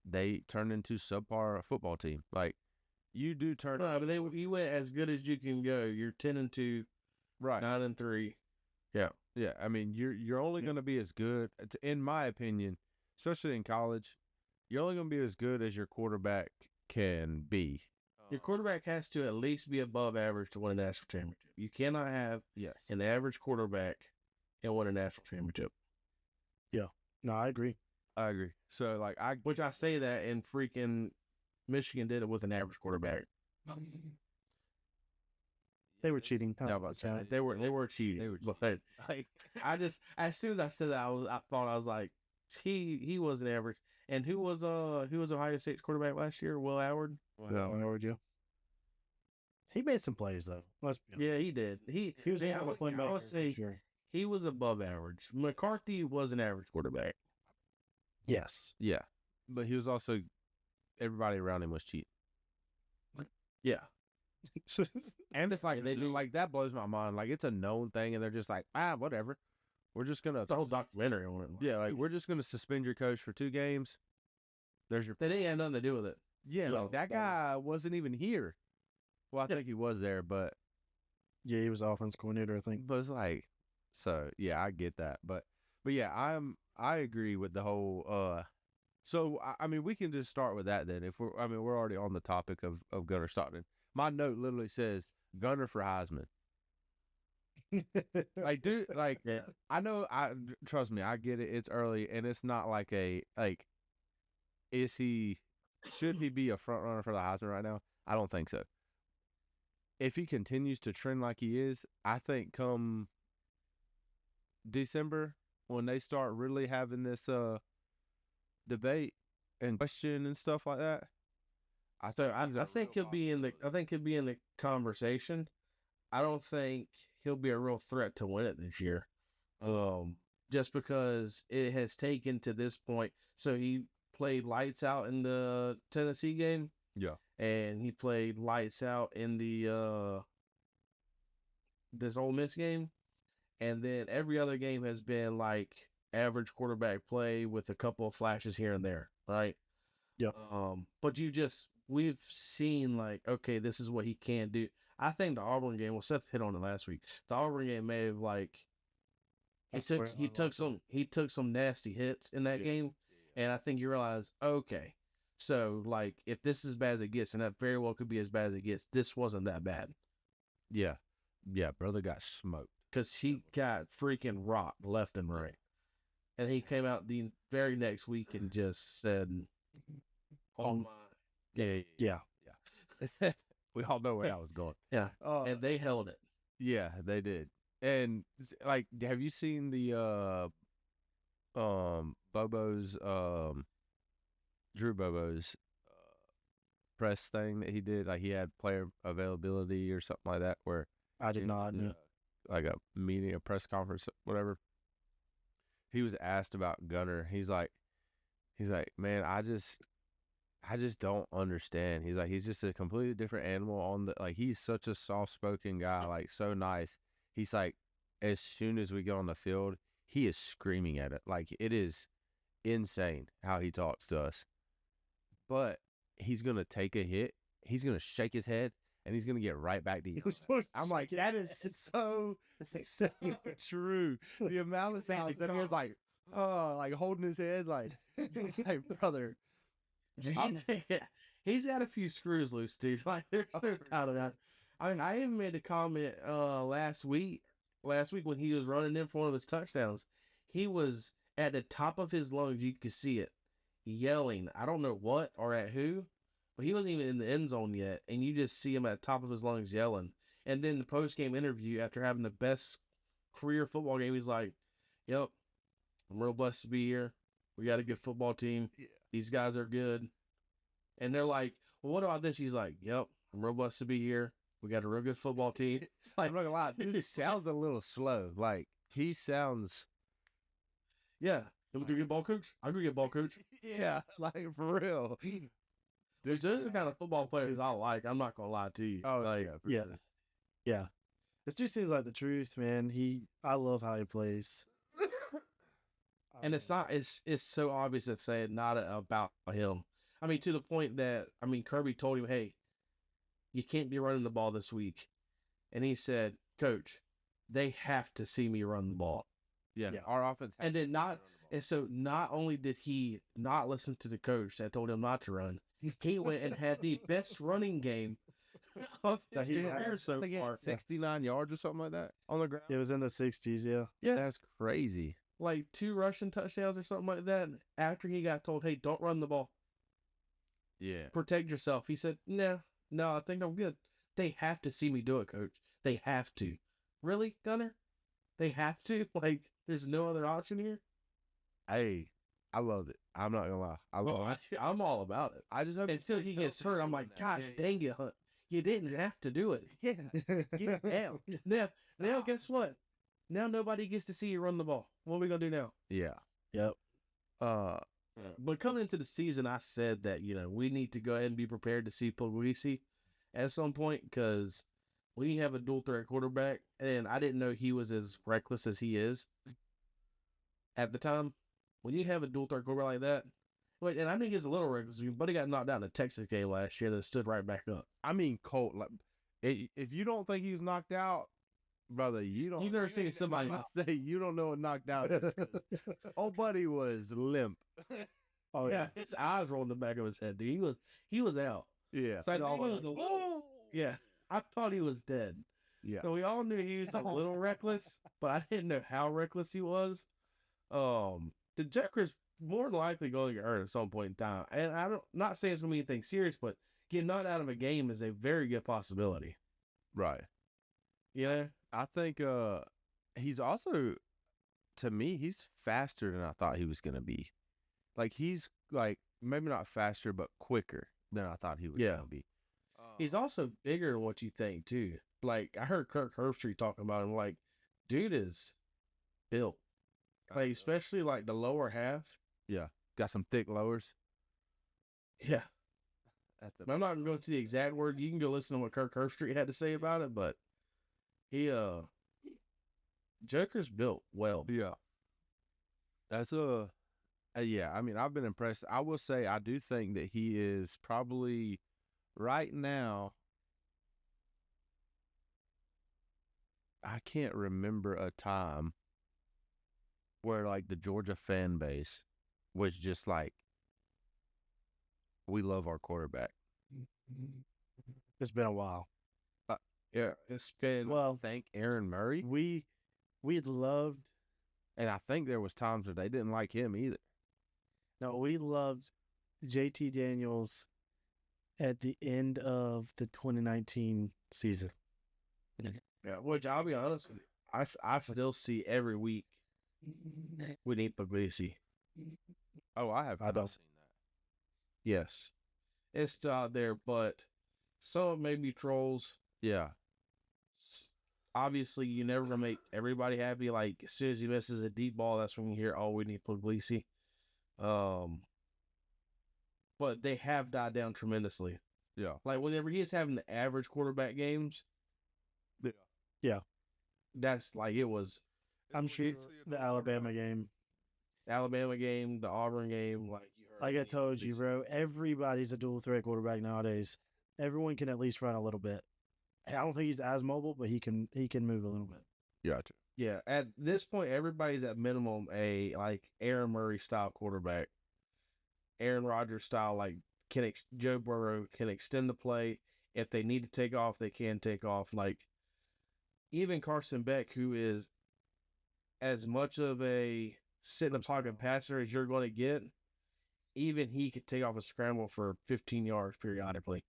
They turned into subpar football team. Like, you do turn. No, but you went as good as you can go. You're 10-2, right, 9-3. Yeah. Yeah. I mean, you're only going to be as good, in my opinion, especially in college. You're only going to be as good as your quarterback can be. Your quarterback has to at least be above average to win a national championship. You cannot have an average quarterback and win a national championship. Yeah. No, I agree. So, like, which I say that, and freaking Michigan did it with an average quarterback. They were cheating. They were cheating. They were cheating. But like, as soon as I said that, I was like, he was an average. And who was Ohio State's quarterback last year? Will Howard. Howard, yeah. He made some plays though. Yeah, he did. He was I would say he was above average. McCarthy was an average quarterback. Yes. Yeah. But he was also, everybody around him was cheating. Yeah. And it's like, that blows my mind. Like, it's a known thing, and they're just like, whatever. We're just going to. The whole documentary on it. Yeah, like, we're just going to suspend your coach for 2 games. They didn't have nothing to do with it. Yeah, like, that guy wasn't even here. Well, I think he was there, but. Yeah, he was offense coordinator, I think. But it's like, so, yeah, I get that. But yeah, I agree with the whole, so, I mean, we can just start with that then. We're already on the topic of Gunner Stockton. My note literally says, Gunner for Heisman. Like, dude, like, yeah. Trust me, I get it. It's early, and it's not like should he be a front runner for the Heisman right now? I don't think so. If he continues to trend like he is, I think come December, when they start really having this debate and question and stuff like that, I think he'll be in the conversation. I don't think he'll be a real threat to win it this year. Just because it has taken to this point. So he played lights out in the Tennessee game. Yeah. And he played lights out in the this Ole Miss game. And then every other game has been like average quarterback play with a couple of flashes here and there, right? Yeah. But we've seen like, okay, this is what he can do. I think the Auburn game, Seth hit on it last week. The Auburn game may have like he took some nasty hits in that game, and I think you realize, okay, so like if this is as bad as it gets, and that very well could be as bad as it gets, this wasn't that bad. Yeah, brother got smoked because he got freaking rocked left and right, and he came out the very next week and just said, "Oh my, yeah." We all know where I was going. Yeah, and they held it. Yeah, they did. And like, have you seen the Bobo's Drew Bobo's press thing that he did? Like, he had player availability or something like that, where I did not know. like a meeting, a press conference, whatever. He was asked about Gunner. He's like, man, I just don't understand. He's like, he's just a completely different animal on the, like, he's such a soft-spoken guy, like, so nice. He's like, as soon as we get on the field, he is screaming at it. Like, it is insane how he talks to us. But he's going to take a hit. He's going to shake his head, and he's going to get right back to you. I'm like, that is so true. The amount of times that he was like, oh, like holding his head, like, hey, brother. He's got a few screws loose, dude. Like, there's no doubt of that. I mean, I even made a comment last week when he was running in for one of his touchdowns. He was at the top of his lungs. You could see it, yelling. I don't know what or at who, but he wasn't even in the end zone yet. And you just see him at the top of his lungs yelling. And then the post-game interview, after having the best career football game, he's like, yep, I'm real blessed to be here. We got a good football team. Yeah. These guys are good. And they're like, well, what about this? He's like, yep, I'm real blessed to be here. We got a real good football team. It's like, I'm not gonna lie, dude, it sounds a little slow. Like, he sounds, yeah, you go get ball coach? I'll go get ball coach. yeah, like, for real. Those are the kind of football players I like. I'm not gonna lie to you. Oh, like, yeah, for Yeah. sure. Yeah. This dude seems like the truth, man. I love how he plays. and it's not. It's so obvious to say it not about him. I mean, to the point that Kirby told him, hey, you can't be running the ball this week, and he said, Coach, they have to see me run the ball. Yeah, Yeah. our offense. And then and so not only did he not listen to the coach that told him not to run, he went and had the best running game of his That he career has. so far. 69 yards or something like that on the ground. It was in the 60s, yeah. Yeah, That's crazy. like 2 rushing touchdowns or something like that. After he got told, hey, don't run the ball, Yeah. protect yourself, he said, no, I think I'm good. They have to see me do it, Coach. They have to. Really, Gunner? They have to? Like, there's no other option here? Hey, I loved it. I'm not gonna lie. I love it. I'm all about it. I just hope Until he gets hurt, I'm like, gosh dang it, Hunt. You didn't have to do it. Yeah. Get out. Now, guess what? Now nobody gets to see you run the ball. What are we going to do now? Yeah. Yep. But coming into the season, I said that, we need to go ahead and be prepared to see Puglisi at some point, because we have a dual threat quarterback, and I didn't know he was as reckless as he is at the time. When you have a dual threat quarterback like that, and I think he's a little reckless. Buddy got knocked out in the Texas game last year that stood right back up. I mean, Colt. Like, if you don't think he was knocked out, brother, you don't. You've never seen somebody. I say you don't know what knocked out is. Old buddy was limp. Oh, Yeah, his eyes rolled in the back of his head, dude. He was out. Yeah. So I think he was a little, yeah, I thought he was dead. Yeah. So we all knew he was a little reckless, but I didn't know how reckless he was. The Jacker's more than likely going to get hurt at some point in time. And not saying it's going to be anything serious, but getting knocked out of a game is a very good possibility. Right. Yeah. I think he's also, to me, he's faster than I thought he was going to be. Like, he's like maybe not faster, but quicker than I thought he was going to be. He's also bigger than what you think too. Like, I heard Kirk Herbstreit talking about him. Like, dude is built. Like, especially like the lower half. Yeah. Got some thick lowers. Yeah. I'm not gonna go to the exact word. You can go listen to what Kirk Herbstreit had to say about it, but he Joker's built well. Yeah. That's yeah, I mean, I've been impressed. I will say I do think that he is probably right now, I can't remember a time where like the Georgia fan base was just like, we love our quarterback. It's been a while. Yeah, it's been Thank Aaron Murray. We loved. And I think there was times where they didn't like him either. No, we loved JT Daniels at the end of the 2019 season. Yeah, which I'll be honest with you, I still see every week we need Puglisi. Oh, I have I not don't. seen that. Yes, it's still out there, but some may be trolls. Yeah. Obviously, you're never gonna make everybody happy. Like as soon as he misses a deep ball, that's when you hear, "Oh, we need Puglisi." But they have died down tremendously. Yeah. Like whenever he is having the average quarterback games, Yeah. that's like it was I'm sure the Alabama game. Alabama game, the Auburn game. Like you heard, Like I we need told you, Puglisi. bro, everybody's a dual threat quarterback nowadays. Everyone can at least run a little bit. I don't think he's as mobile, but he can move a little bit. Gotcha. Yeah, at this point, everybody's at minimum a like Aaron Murray style quarterback, Aaron Rodgers style. Like Joe Burrow can extend the play. If they need to take off, they can take off. Like even Carson Beck, who is as much of a sit in the pocket passer as you're going to get, even he could take off a scramble for 15 yards periodically.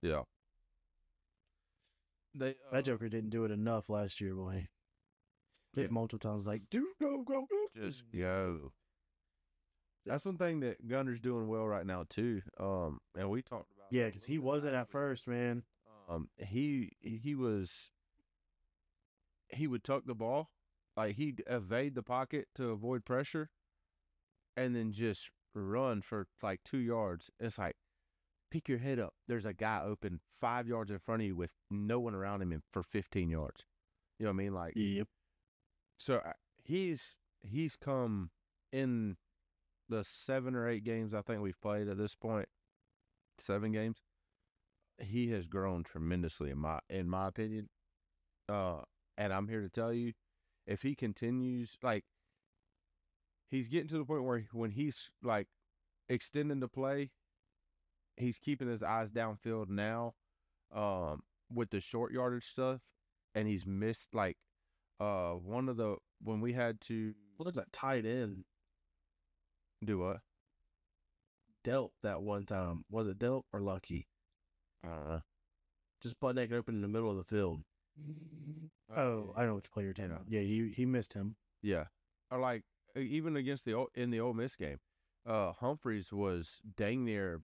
Yeah. They That Joker didn't do it enough last year, boy. Yeah. Multiple times, like, dude, go. just go. That's one thing that Gunner's doing well right now too. And we talked about Yeah, it a because he little bit wasn't last at week. first, man. He would tuck the ball, like he'd evade the pocket to avoid pressure, and then just run for like 2 yards. It's like, pick your head up. There's a guy open 5 yards in front of you with no one around him for 15 yards. You know what I mean? Like, Yep. so he's come in the 7 or 8 games I think we've played at this point. 7 games. He has grown tremendously in my opinion. And I'm here to tell you, if he continues, like, he's getting to the point where when he's like extending the play, he's keeping his eyes downfield now, with the short yardage stuff, and he's missed like when we had to Well, there's a tight end do what? Delp that one time. Was it Delp or Lucky? I don't know. Just butt naked open in the middle of the field. Oh, I know which player you're talking about. Yeah, he missed him. Yeah. Or like even against in the Ole Miss game, Humphreys was dang near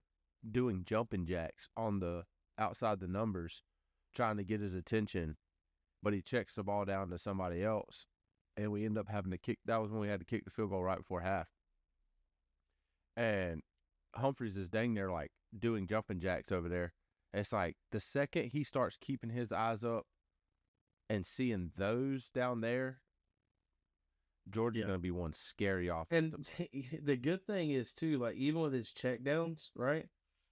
doing jumping jacks on the outside the numbers, trying to get his attention, but he checks the ball down to somebody else, and we end up having to kick. That was when we had to kick the field goal right before half. And Humphreys is dang near like doing jumping jacks over there. And it's like the second he starts keeping his eyes up and seeing those down there, Georgia's going to be one scary offense. And the good thing is too, like even with his checkdowns, right?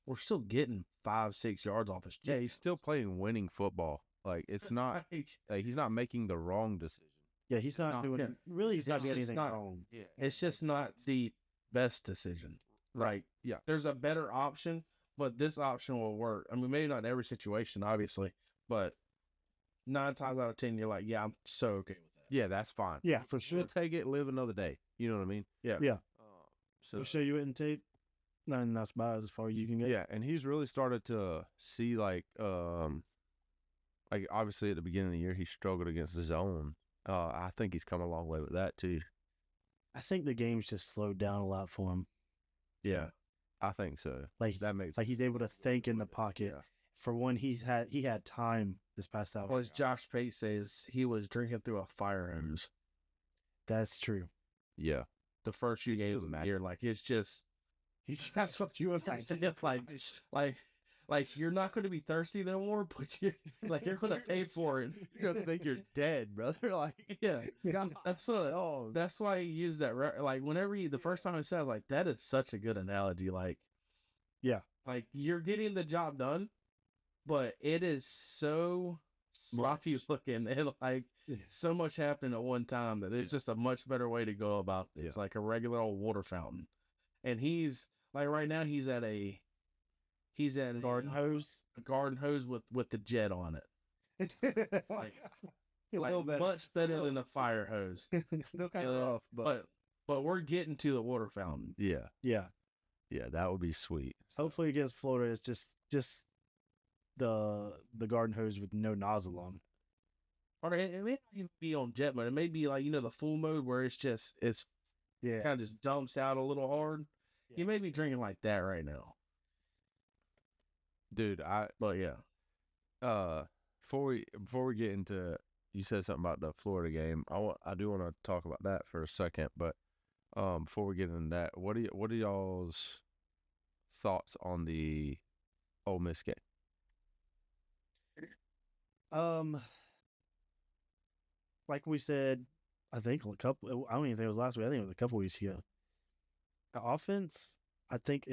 We're still getting 5-6 yards off his check. Yeah, he's still playing winning football. Like it's not like he's not making the wrong decision. Yeah, he's not doing. yeah. Really, he's not It's doing just anything not- wrong. Yeah, It's just not the best decision. Like, yeah. there's a better option, but this option will work. I mean, maybe not in every situation, obviously, but 9 times out of 10, you're like, yeah, I'm so okay with that. Yeah, that's fine. Yeah, for sure. We'll take it, live another day. You know what I mean? Yeah. Yeah. So To show you it in tape, and that's about as far as you can get. yeah, and he's really started to see like obviously at the beginning of the year he struggled against the zone. I think he's come a long way with that too. I think the game's just slowed down a lot for him. Yeah. I think so. Like That makes he's able to think in the pocket. Yeah. For when he had time this past out. Well, as Josh Pate says, he was drinking through a fire hose That's true. Yeah. the first few games of the year. Like, it's just, that's what you want to like you're not going to be thirsty no more, but you're going to pay for it. You're gonna think you're dead, brother. Like Yeah. That's why he used that. Like, whenever the first time I said, like, that is such a good analogy. Like, Yeah. like you're getting the job done, but it is so sloppy looking and like so much happening at one time that it's just a much better way to go about this. Yeah. Like a regular old water fountain. And he's like, right now he's at a Garden hose. a garden hose with the jet on it. Like, A little bit. much better than a fire hose. Still kind Yeah, of rough, but But we're getting to the water fountain. yeah. yeah. Yeah, that would be sweet. So, Hopefully against Florida, it's just the garden hose with no nozzle on. or it may not even be on jet mode. It may be like, the full mode where it's Yeah. kind of just dumps out a little hard. Yeah. You may be drinking like that right now. Dude, But yeah. Before we get into, you said something about the Florida game. I do want to talk about that for a second, but before we get into that, what are y'all's thoughts on the Ole Miss game? Like we said, I think I don't even think it was last week. I think it was a couple weeks ago. The offense, I think,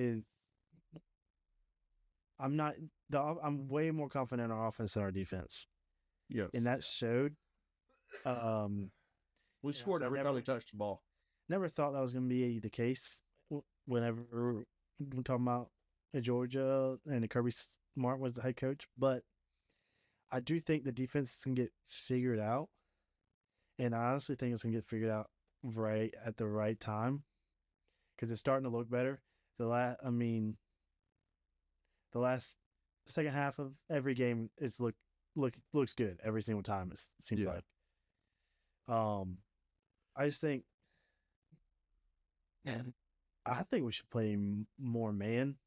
I'm way more confident in our offense than our defense. Yeah. And that showed. We scored every time we touched the ball. Never thought that was going to be the case whenever we're talking about Georgia and Kirby Smart was the head coach. But I do think the defense can get figured out. And I honestly think it's going to get figured out right at the right time because it's starting to look better. The last second half of every game is looks good every single time. It seems like. I just think, I think we should play more man,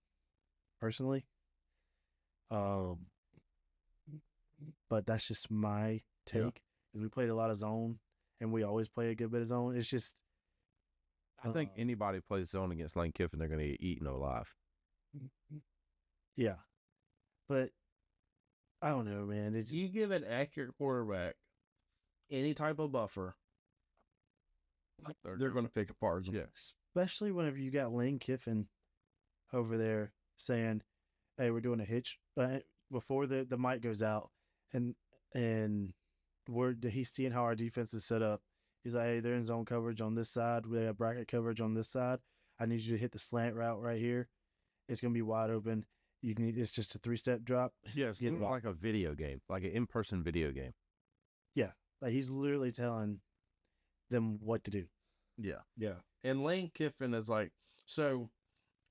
personally. But that's just my take. Because we played a lot of zone, and we always play a good bit of zone. It's just, I think anybody plays zone against Lane Kiffin, they're going to get eaten alive. Yeah, but I don't know, man. It's You give an accurate quarterback any type of buffer, they're going to pick apart. Yeah. Especially whenever you got Lane Kiffin over there saying, "Hey, we're doing a hitch," before the mic goes out, and he's seeing how our defense is set up. He's like, "Hey, they're in zone coverage on this side. We have bracket coverage on this side. I need you to hit the slant route right here. It's gonna be wide open. It's just a 3-step drop." Yes, like a video game, like an in-person video game. Yeah, like he's literally telling them what to do. Yeah. Yeah. And Lane Kiffin is like, so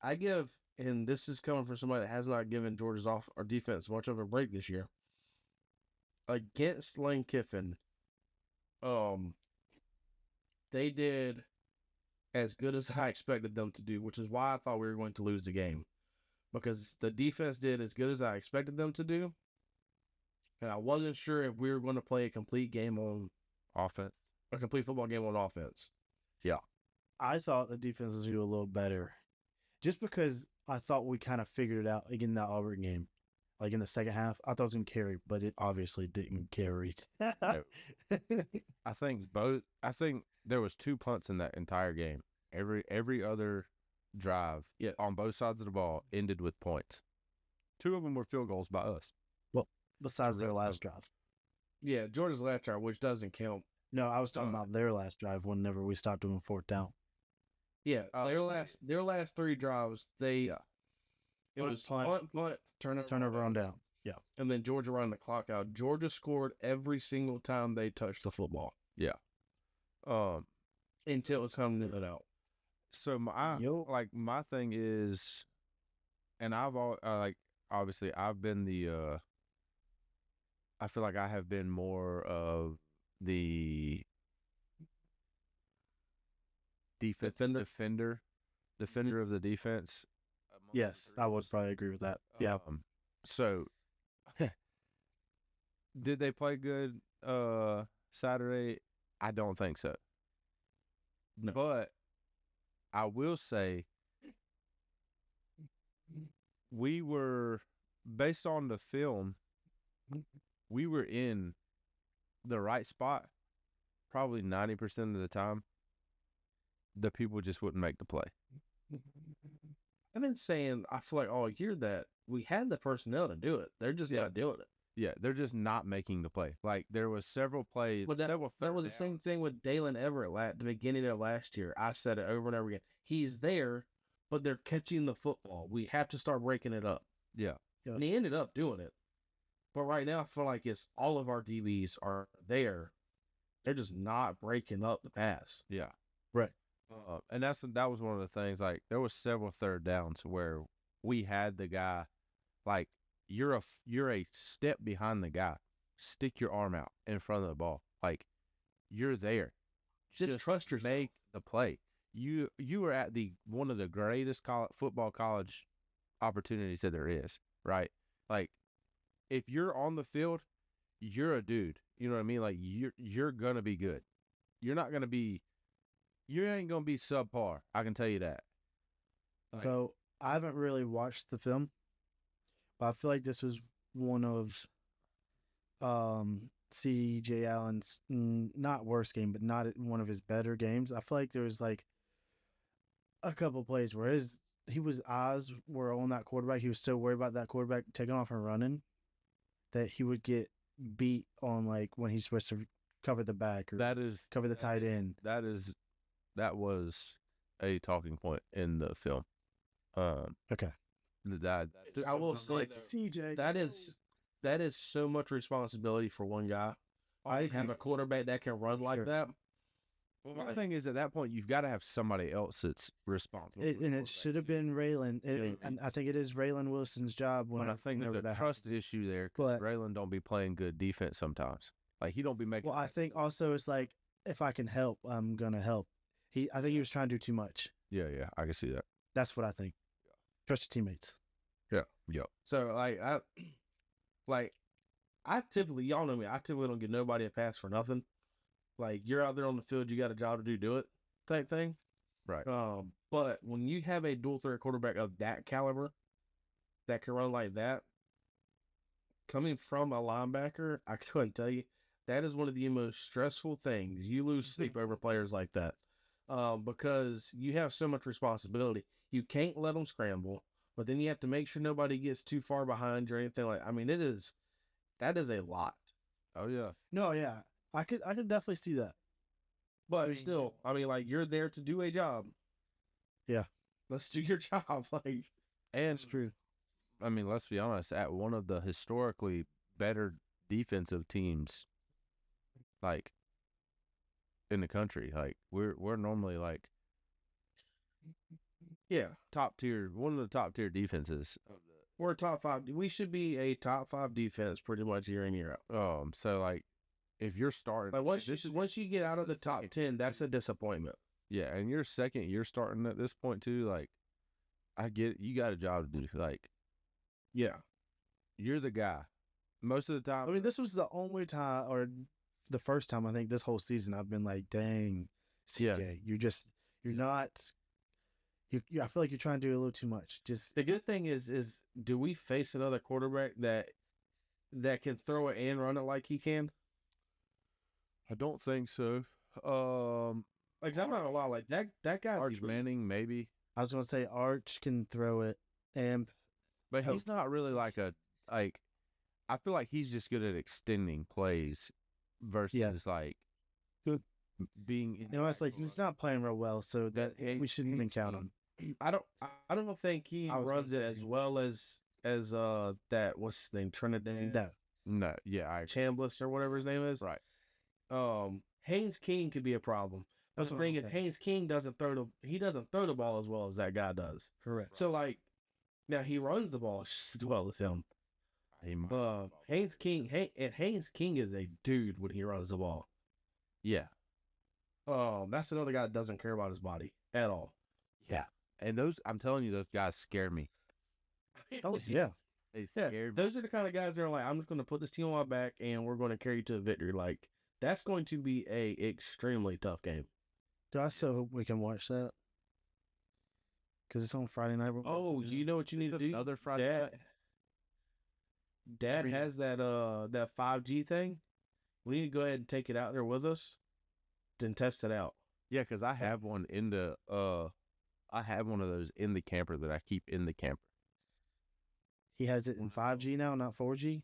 I give, and this is coming from somebody that has not given Georgia's our defense much of a break this year. Against Lane Kiffin, they did as good as I expected them to do, which is why I thought we were going to lose the game. Because the defense did as good as I expected them to do. And I wasn't sure if we were going to play a complete game on offense. A complete football game on offense. Yeah. I thought the defense was going to do a little better. Just because I thought we kind of figured it out again in that Auburn game. Like in the second half, I thought it was going to carry, but it obviously didn't carry. I think there was 2 punts in that entire game. Every other drive on both sides of the ball ended with points. 2 of them were field goals by us. Well, besides their last drive. Yeah, Georgia's last drive, which doesn't count. No, I was talking about their last drive whenever we stopped doing 4th down. Yeah, their last 3 drives, it was punt, turnover on down. Yeah. And then Georgia running the clock out. Georgia scored every single time they touched the football. Yeah. Until it was time to get it out. So my thing is, and I've obviously I've been I feel like I have been more of the defender of the defense. Yes, I would probably agree with that. Yeah. So, did they play good Saturday? I don't think so. No. But I will say we were, based on the film, we were in the right spot probably 90% of the time. The people just wouldn't make the play. I've been saying, I feel like all year that we had the personnel to do it. They're just not doing it. Yeah, they're just not making the play. Like, there was several plays. That was the same thing with Dalen Everett at the beginning of last year. I said it over and over again. He's there, but they're catching the football. We have to start breaking it up. Yeah. And he ended up doing it. But right now, I feel like it's all of our DBs are there. They're just not breaking up the pass. Yeah. Right. And that was one of the things. Like, there was several 3rd downs where we had the guy, like, you're a step behind the guy. stick your arm out in front of the ball. Like, you're there. Just trust yourself. Make the play. You are at one of the greatest football college opportunities that there is, right? Like, if you're on the field, you're a dude. You know what I mean? Like, you're gonna be good. You ain't gonna be subpar. I can tell you that. Like, So I haven't really watched the film, but I feel like this was one of C.J. Allen's not worst game, but not one of his better games. I feel like there was like a couple plays where his eyes were on that quarterback. He was so worried about that quarterback taking off and running that he would get beat on like when he's supposed to cover the back or cover the tight end. That was a talking point in the film. Okay. I will say CJ. that is so much responsibility for one guy. I have a quarterback that can run like that. Well, my thing is, at that point, you've got to have somebody else that's responsible. And it should have been Raylan. And I think it is Raylan Wilson's job. But I think there's a trust issue there. Because Raylan don't be playing good defense sometimes. Like, he don't be making. Well, I think also it's like, if I can help, I'm gonna help. I think he was trying to do too much. Yeah, I can see that. That's what I think. Trust your teammates. Yeah. So I typically, y'all know me, I typically don't give nobody a pass for nothing. Like, you're out there on the field, you got a job to do it, type thing. Right. But when you have a dual threat quarterback of that caliber that can run like that, coming from a linebacker, I couldn't tell you, that is one of the most stressful things. You lose sleep over players like that. Because you have so much responsibility. You can't let them scramble, but then you have to make sure nobody gets too far behind you or anything like. I mean, that is a lot. Oh yeah. No, yeah, I could definitely see that. But still, I mean, like, you're there to do a job. Yeah, let's do your job. Like, and it's true. I mean, let's be honest. At one of the historically better defensive teams, like, in the country, like we're normally like, yeah, top tier, one of the top tier defenses. We're top 5. We should be a top 5 defense pretty much year in, year out. So like, if you're starting, but once you get out of the top 10, that's a disappointment. Yeah, and your second year starting at this point too. Like, I get it, you got a job to do. Like, yeah, you're the guy most of the time. I mean, this was the only time, or the first time, I think this whole season I've been like, dang, CJ, you're not. I feel like you're trying to do a little too much. Just the good thing is do we face another quarterback that can throw it and run it like he can? I don't think so. Like, I'm not gonna lie, like that guy Arch Manning, maybe. I was gonna say Arch can throw it, but he's not really like I feel like he's just good at extending plays versus like being. It's like he's not playing real well, so that we shouldn't even count him. I don't think he runs it as well as that, what's his name, Trinidad? No, yeah, Chambliss or whatever his name is. Right. Haynes King could be a problem. That's the thing is, Haynes King doesn't throw the ball as well as that guy does. Correct. So like, now he runs the ball as well as him. Haynes King is a dude when he runs the ball. Yeah. That's another guy that doesn't care about his body at all. Yeah. And I'm telling you, those guys scare me. Oh yeah. They scare me. Those are the kind of guys that are like, I'm just going to put this team on my back and we're going to carry you to a victory. Like, that's going to be a extremely tough game. Do I so hope we can watch that? Because it's on Friday night. Oh, you know what you need to do? Another Friday night? Dad has that 5G thing. We need to go ahead and take it out there with us, then test it out. Yeah, because I have one I have one of those in the camper that I keep in the camper. He has it in 5G now, not 4G?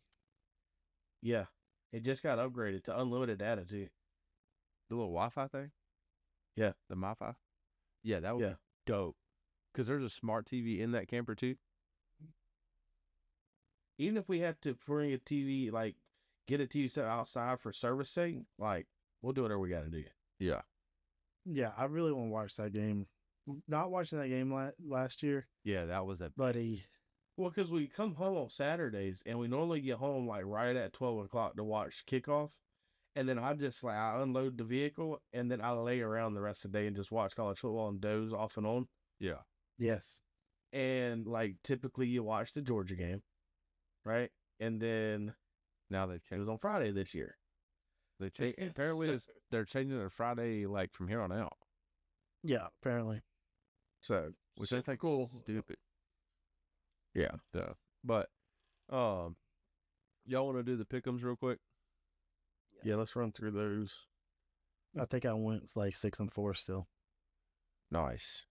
Yeah. It just got upgraded to unlimited data, too. The little Wi-Fi thing? Yeah. The Wi-Fi? Yeah, that would be dope. Because there's a smart TV in that camper, too. Even if we had to bring a TV, like, get a TV set outside for service sake, like, we'll do whatever we got to do. Yeah. Yeah, I really want to watch that game. Not watching that game last year. Yeah, that was a... Buddy. Well, because we come home on Saturdays, and we normally get home like right at 12 o'clock to watch kickoff, and then I unload the vehicle, and then I lay around the rest of the day and just watch college football and doze off and on. Yeah. Yes. And like typically, you watch the Georgia game, right? And then Now they've it changed. was on Friday this year. They changed. Apparently, they're changing it to Friday, like from here on out, Yeah, apparently. So, which I think cool. stupid. Yeah. Though. But, y'all want to do the pick'ems real quick? Yeah, let's run through those. I think I went like 6-4 still. Nice.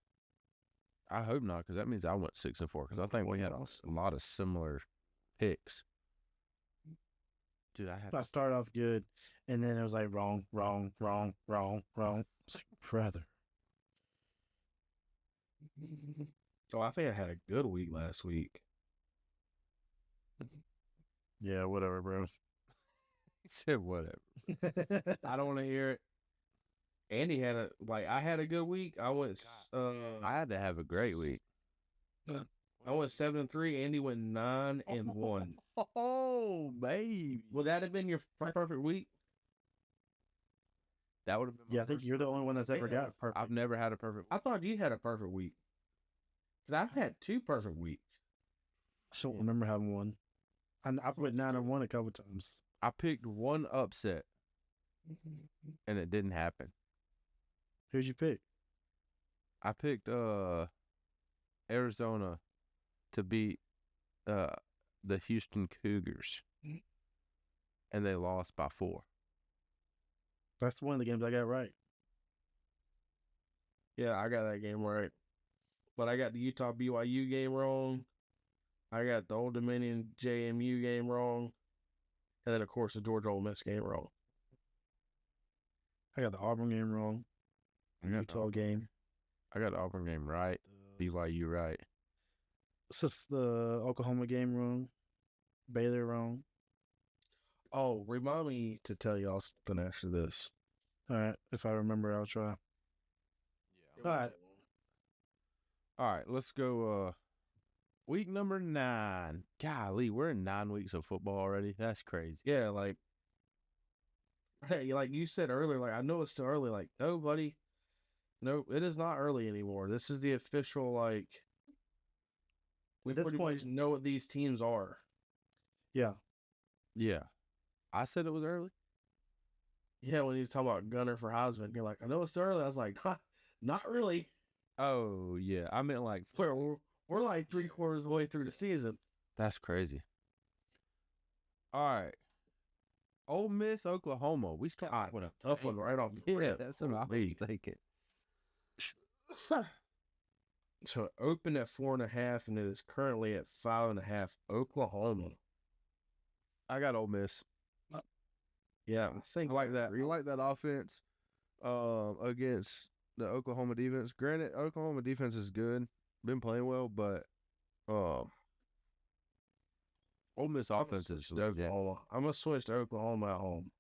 I hope not, because that means I went 6-4. Because I think we had a lot of similar picks. Dude, I started off good, and then it was like wrong. It's like, brother. Oh, I think I had a good week last week. Yeah, whatever, bro. He said whatever. I don't want to hear it. Andy had I had a good week. I went I had to have a great week. I went 7-3. Andy went 9-1. Oh, baby. Would that have been your perfect week? That would have been. Yeah, I think you're the only one that's ever got perfect. I've never had a perfect. I thought you had a perfect week. Because I've had 2 perfect weeks. I don't remember having one. I put 9-1 a couple times. I picked one upset, and it didn't happen. Who'd you pick? I picked Arizona to beat the Houston Cougars, and they lost by 4. That's one of the games I got right. Yeah, I got that game right. But I got the Utah BYU game wrong. I got the Old Dominion JMU game wrong. And then, of course, the Georgia Ole Miss game wrong. I got the Auburn game wrong. I got Utah game. I got the Auburn game right. BYU right. It's the Oklahoma game wrong. Baylor wrong. Oh, remind me to tell y'all something after this. All right. If I remember, I'll try. Yeah. All right. All right, let's go. Week number 9. Golly, we're in 9 weeks of football already. That's crazy. Yeah, like, hey, like you said earlier, like, I know it's still early. Like, no, buddy. No, it is not early anymore. This is the official, like, we At this pretty point- much know what these teams are. Yeah. Yeah, I said it was early. Yeah, when you talk about Gunner for Heisman, you're like, I know it's still early. I was like, not really. Oh yeah, I meant like We're like 3/4 of the way through the season. that's crazy. All right, Ole Miss, Oklahoma. We start God, what a tough one right off the Yeah, rip. that's what I was Holy. thinking. So it opened at 4.5, and it is currently at 5.5. Oklahoma. I got Ole Miss. Yeah, I think I like that. I like that offense against the Oklahoma defense. Granted, Oklahoma defense is good, been playing well, but Ole Miss offense is legit. Oklahoma. I'm gonna switch to Oklahoma at home.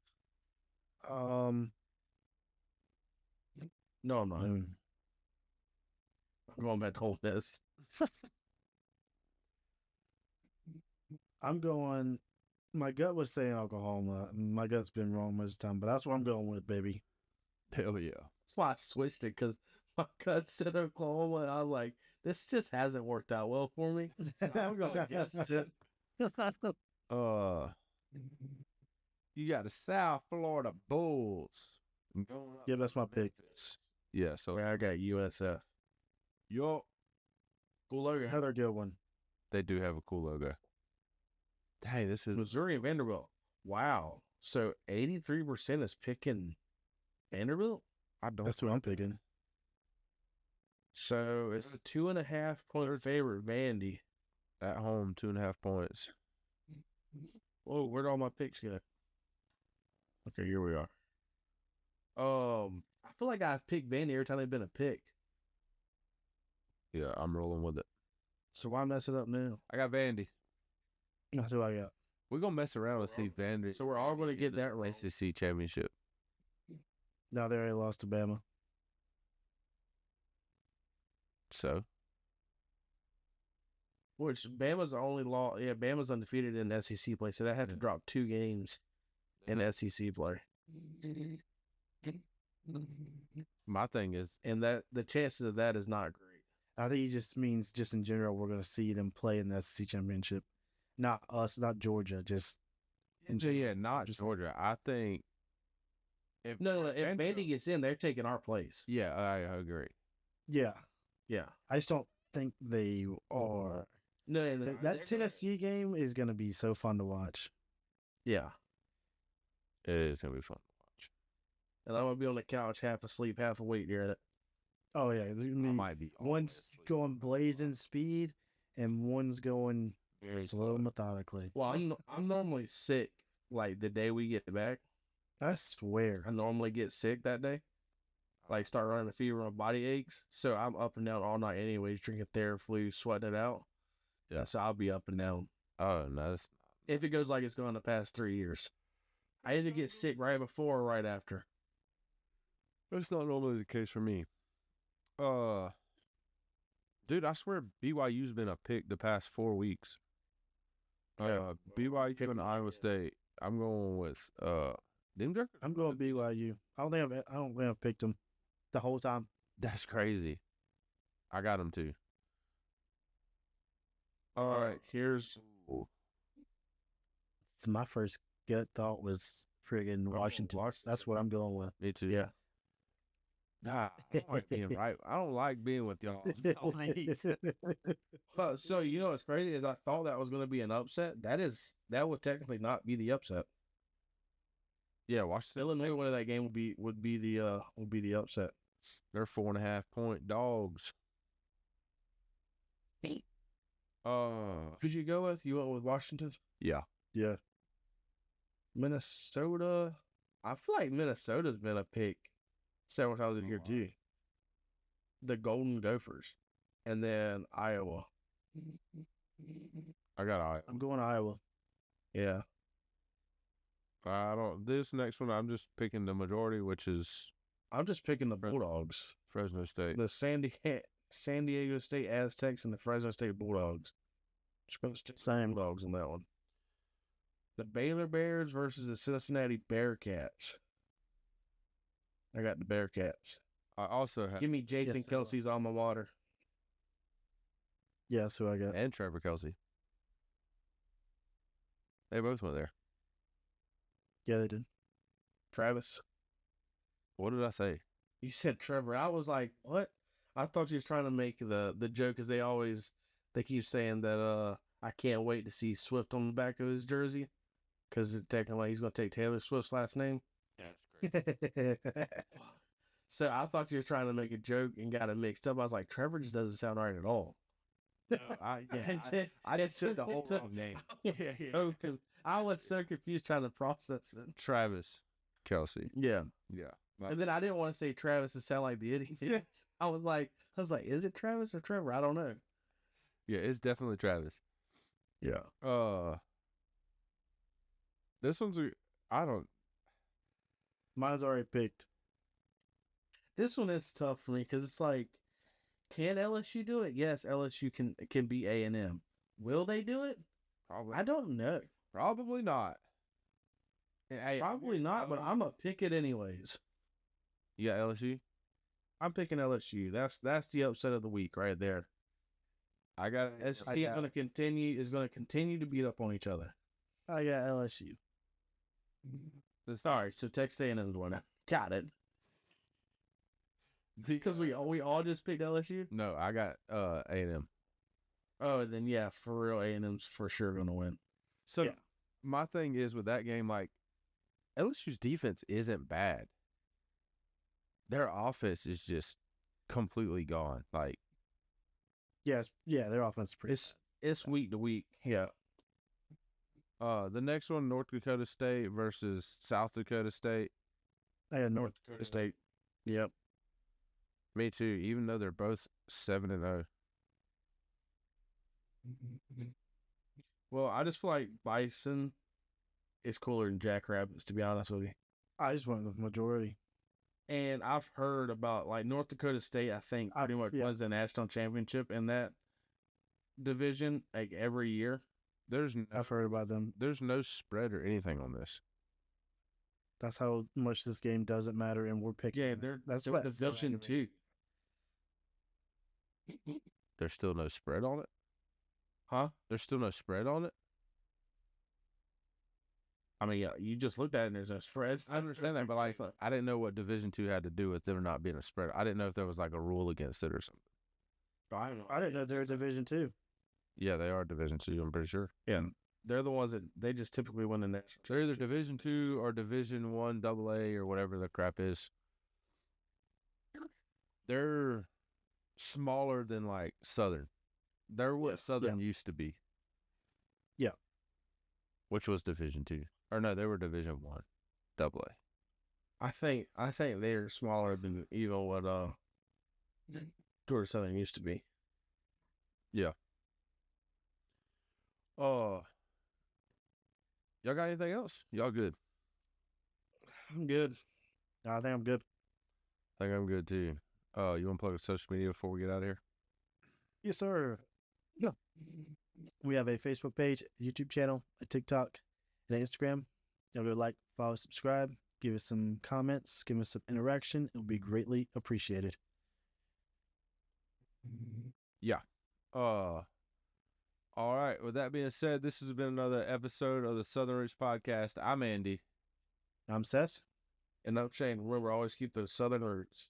No, I'm not. mm. I'm going back to Ole Miss. I'm going. My gut was saying Oklahoma. My gut's been wrong most of the time, but that's what I'm going with, baby. Hell yeah. That's why I switched it, because my gut said Oklahoma, and I was like, this just hasn't worked out well for me. I'm going against it. You got the South Florida Bulls. Yeah, that's my pick. Yeah, so I got USF. yo, Cool logo. Another good one. they do have a cool logo. Dang, this is Missouri and Vanderbilt. Wow. So 83% is picking Vanderbilt? I don't. That's who I'm picking. So it's a 2.5 point favorite, Vandy. At home, 2.5 points. Whoa, where'd all my picks go? Okay, here we are. I feel like I've picked Vandy every time they've been a pick. Yeah, I'm rolling with it. So why mess it up now? I got Vandy. That's who I got. We're gonna mess around and see Vandy. So we're all going to get that right. SEC championship. Now they already lost to Bama. So Which Bama's the only law. Yeah, Bama's undefeated in SEC play, so they have to drop 2 games in SEC play. My thing is, And that the chances of that is not great. I think he just means just in general we're gonna see them play in the SEC championship. Not us, not Georgia, just not Georgia. I think if No. If Vandy gets in, they're taking our place. yeah, I agree. yeah. Yeah. I just don't think they are. No. That Tennessee game is gonna be so fun to watch. Yeah. It is gonna be fun to watch. And I'm gonna be on the couch, half asleep, half awake during it. Oh yeah, I might be one's going blazing speed and one's going very slow methodically. Well, I'm normally sick like the day we get back. I swear. I normally get sick that day. Like start running a fever and body aches. So I'm up and down all night anyways, drinking Theraflu, sweating it out. Yeah, so I'll be up and down. Oh no, that's If it goes like it's going the past 3 years. I either get sick right before or right after. not normally the case for me. Dude, I swear BYU's been a pick the past 4 weeks. BYU and Iowa State. I'm going with them. I'm going BYU. I don't think I've picked them the whole time. That's crazy. I got them too. All right, here's My first gut thought was friggin' Washington. That's what I'm going with. me too. Yeah. Nah, I don't like being right. I don't like being with y'all. So you know what's crazy is I thought that was going to be an upset. That would technically not be the upset. Yeah, Washington. Illinois winning that game would be the upset. They're 4.5 point dogs. Who'd you go with? You went with Washington? Yeah. Yeah. Minnesota. I feel like Minnesota's been a pick several times this year too. The Golden Gophers, and then Iowa. I got Iowa. I'm going Iowa. Yeah. I don't. This next one, I'm just picking the majority, which is I'm just picking the Bulldogs. Fresno State. The San Diego State Aztecs and the Fresno State Bulldogs. Just going to stick Same. Bulldogs on that one. The Baylor Bears versus the Cincinnati Bearcats. I got the Bearcats. I also have Give me Jason Yes, Kelsey's alma mater. Yeah, that's who I got. and Trevor Kelsey. They both went there. Yeah, they did. Travis. What did I say? You said Trevor. I was like, what? I thought you was trying to make the joke because they keep saying that I can't wait to see Swift on the back of his jersey because technically he's going to take Taylor Swift's last name. So I thought you were trying to make a joke and got it mixed up. I was like, Trevor just doesn't sound right at all. I just said the whole wrong name. I was so confused trying to process it. Travis Kelsey. Yeah. Yeah. And then I didn't want to say Travis to sound like the idiot. I was like, is it Travis or Trevor? I don't know. Yeah, it's definitely Travis. Yeah. This one's I don't. Mine's already picked. This one is tough for me because it's like, can LSU do it? Yes, LSU can beat A&M. Will they do it? Probably. I don't know. Probably not. Probably not, but I'm going to pick it anyways. You got LSU? I'm picking LSU. That's the upset of the week right there. I got SC is going to continue to beat up on each other. I got LSU. Sorry, so Texas A&M's winning. Got it. Because we all just picked LSU? No, I got A&M. Oh, then yeah, for real, A&M's for sure going to win. So Yeah. my thing is with that game, like LSU's defense isn't bad. Their offense is just completely gone. Like, Yes, yeah, their offense is pretty. It's week to week. Yeah. the next one, North Dakota State versus South Dakota State. I got North. Dakota State. Yep. Me too. Even though they're both 7-0. Well, I just feel like Bison is cooler than Jackrabbits, to be honest with you. I just went with majority. And I've heard about like North Dakota State. I think pretty much yeah. was the national championship in that. division like every year. There's no, I've heard about them. there's no spread or anything on this. That's how much this game doesn't matter, and we're picking. Yeah, that's they're what division 2. There's still no spread on it. Huh? There's still no spread on it. I mean, yeah, you just looked at it and there's no spreads. I understand that, but like, I didn't know what Division 2 had to do with there not being a spread. I didn't know if there was like a rule against it or something. I don't know. I didn't know they're Division 2. Yeah, they are Division 2. I'm pretty sure. Yeah, they're the ones that they just typically win the national. They're either Division 2 or Division 1 AA or whatever the crap is. They're smaller than like Southern. They're what Southern used to be. Yeah. Which was Division 2. Or no, they were Division 1 AA. I think they're smaller than even what Georgia Southern used to be. Y'all got anything else? Y'all good? I'm good. I think I'm good. I think I'm good too. You want to plug social media before we get out of here? Yes, sir. Yeah. We have a Facebook page, a YouTube channel, a TikTok, and an Instagram. Y'all go like, follow, subscribe, give us some comments, give us some interaction. It will be greatly appreciated. Yeah. All right. With that being said, this has been another episode of the Southern Roots Podcast. I'm Andy. I'm Seth. And I'm Shane. Remember, always keep those Southern roots.